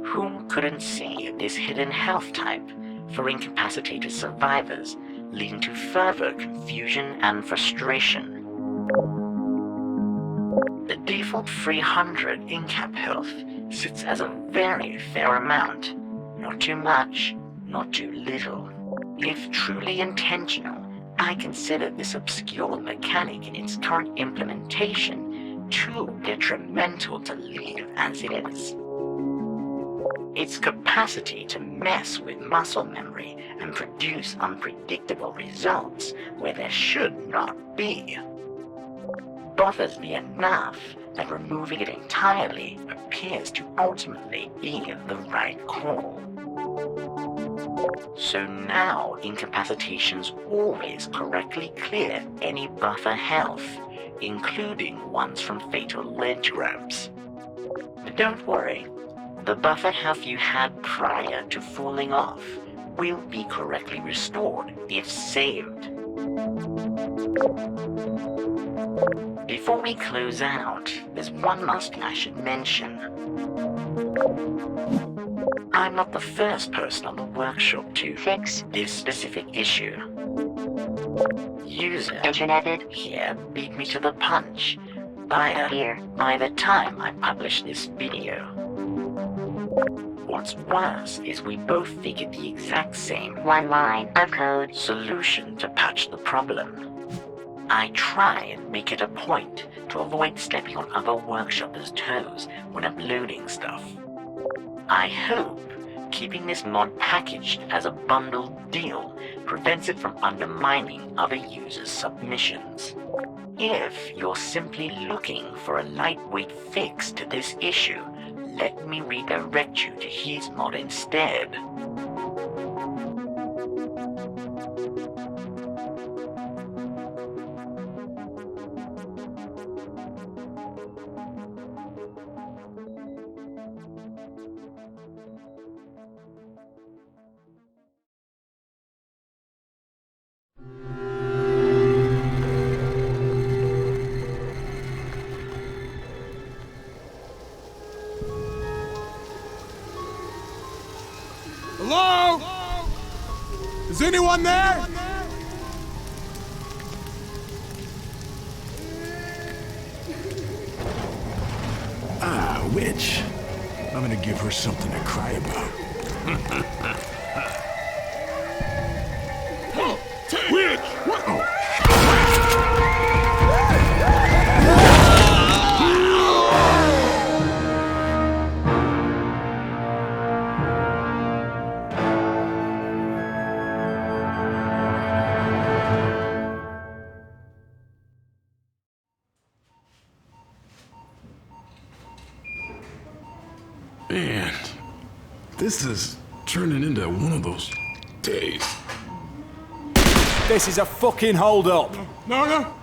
whom couldn't see this hidden health type for incapacitated survivors leading to further confusion and frustration. The default 300 incap health sits as a very fair amount. Not too much, not too little. If truly intentional, I consider this obscure mechanic in its current implementation too detrimental to leave as it is. Its capacity to mess with muscle memory and produce unpredictable results where there should not be bothers me enough that removing it entirely appears to ultimately be the right call. So now incapacitations always correctly clear any buffer health, including ones from fatal ledge grabs. But don't worry, the buffer health you had prior to falling off will be correctly restored if saved. Before we close out, there's one last thing I should mention. I'm not the first person on the workshop to fix this specific issue. User Interneted here beat me to the punch by the time I published this video. What's worse is we both figured the exact same one line of code solution to patch the problem. I try and make it a point to avoid stepping on other workshoppers' toes when uploading stuff. I hope keeping this mod packaged as a bundled deal prevents it from undermining other users' submissions. If you're simply looking for a lightweight fix to this issue, let me redirect you to his mod instead. Hello? Is anyone there? Ah, witch. I'm gonna give her something to cry about. Witch! What? Oh. Man, this is turning into one of those days. This is a fucking hold-up. No!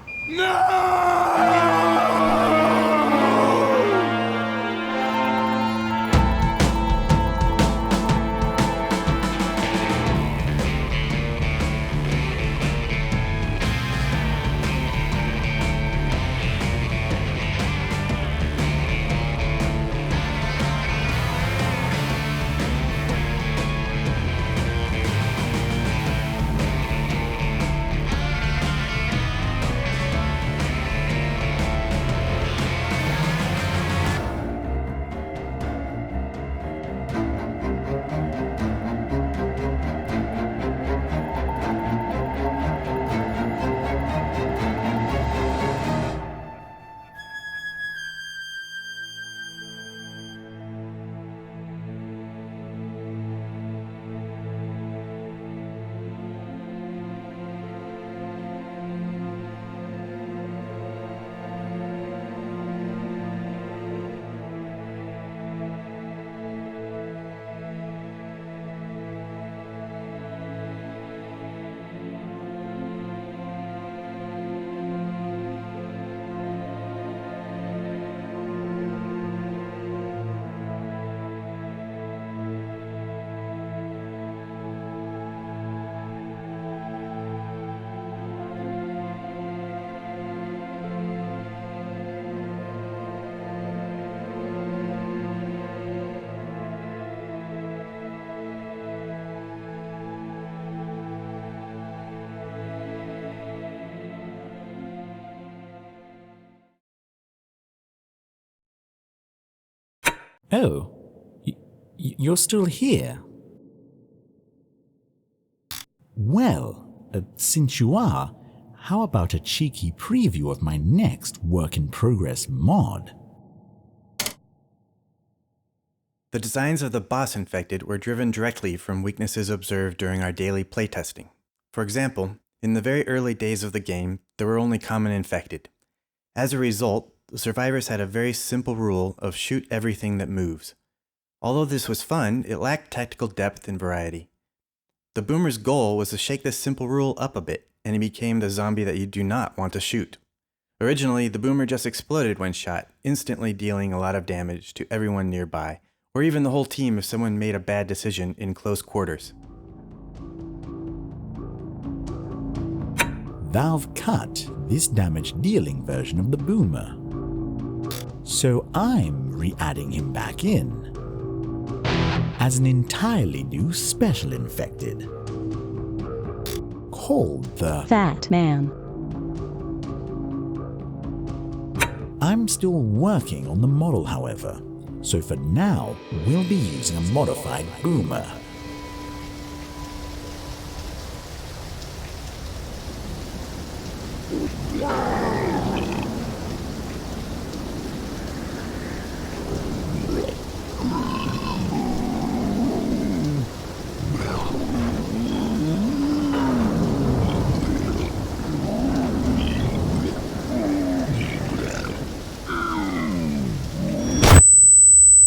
Oh, you're still here? Well, since you are, how about a cheeky preview of my next work-in-progress mod? The designs of the boss infected were driven directly from weaknesses observed during our daily playtesting. For example, in the very early days of the game, there were only common infected. As a result, the survivors had a very simple rule of shoot everything that moves. Although this was fun, it lacked tactical depth and variety. The Boomer's goal was to shake this simple rule up a bit, and he became the zombie that you do not want to shoot. Originally, the Boomer just exploded when shot, instantly dealing a lot of damage to everyone nearby, or even the whole team if someone made a bad decision in close quarters. Valve cut this damage-dealing version of the Boomer. So I'm re-adding him back in as an entirely new special infected called the Fat Man. I'm still working on the model, however, so for now we'll be using a modified Boomer. Yeah.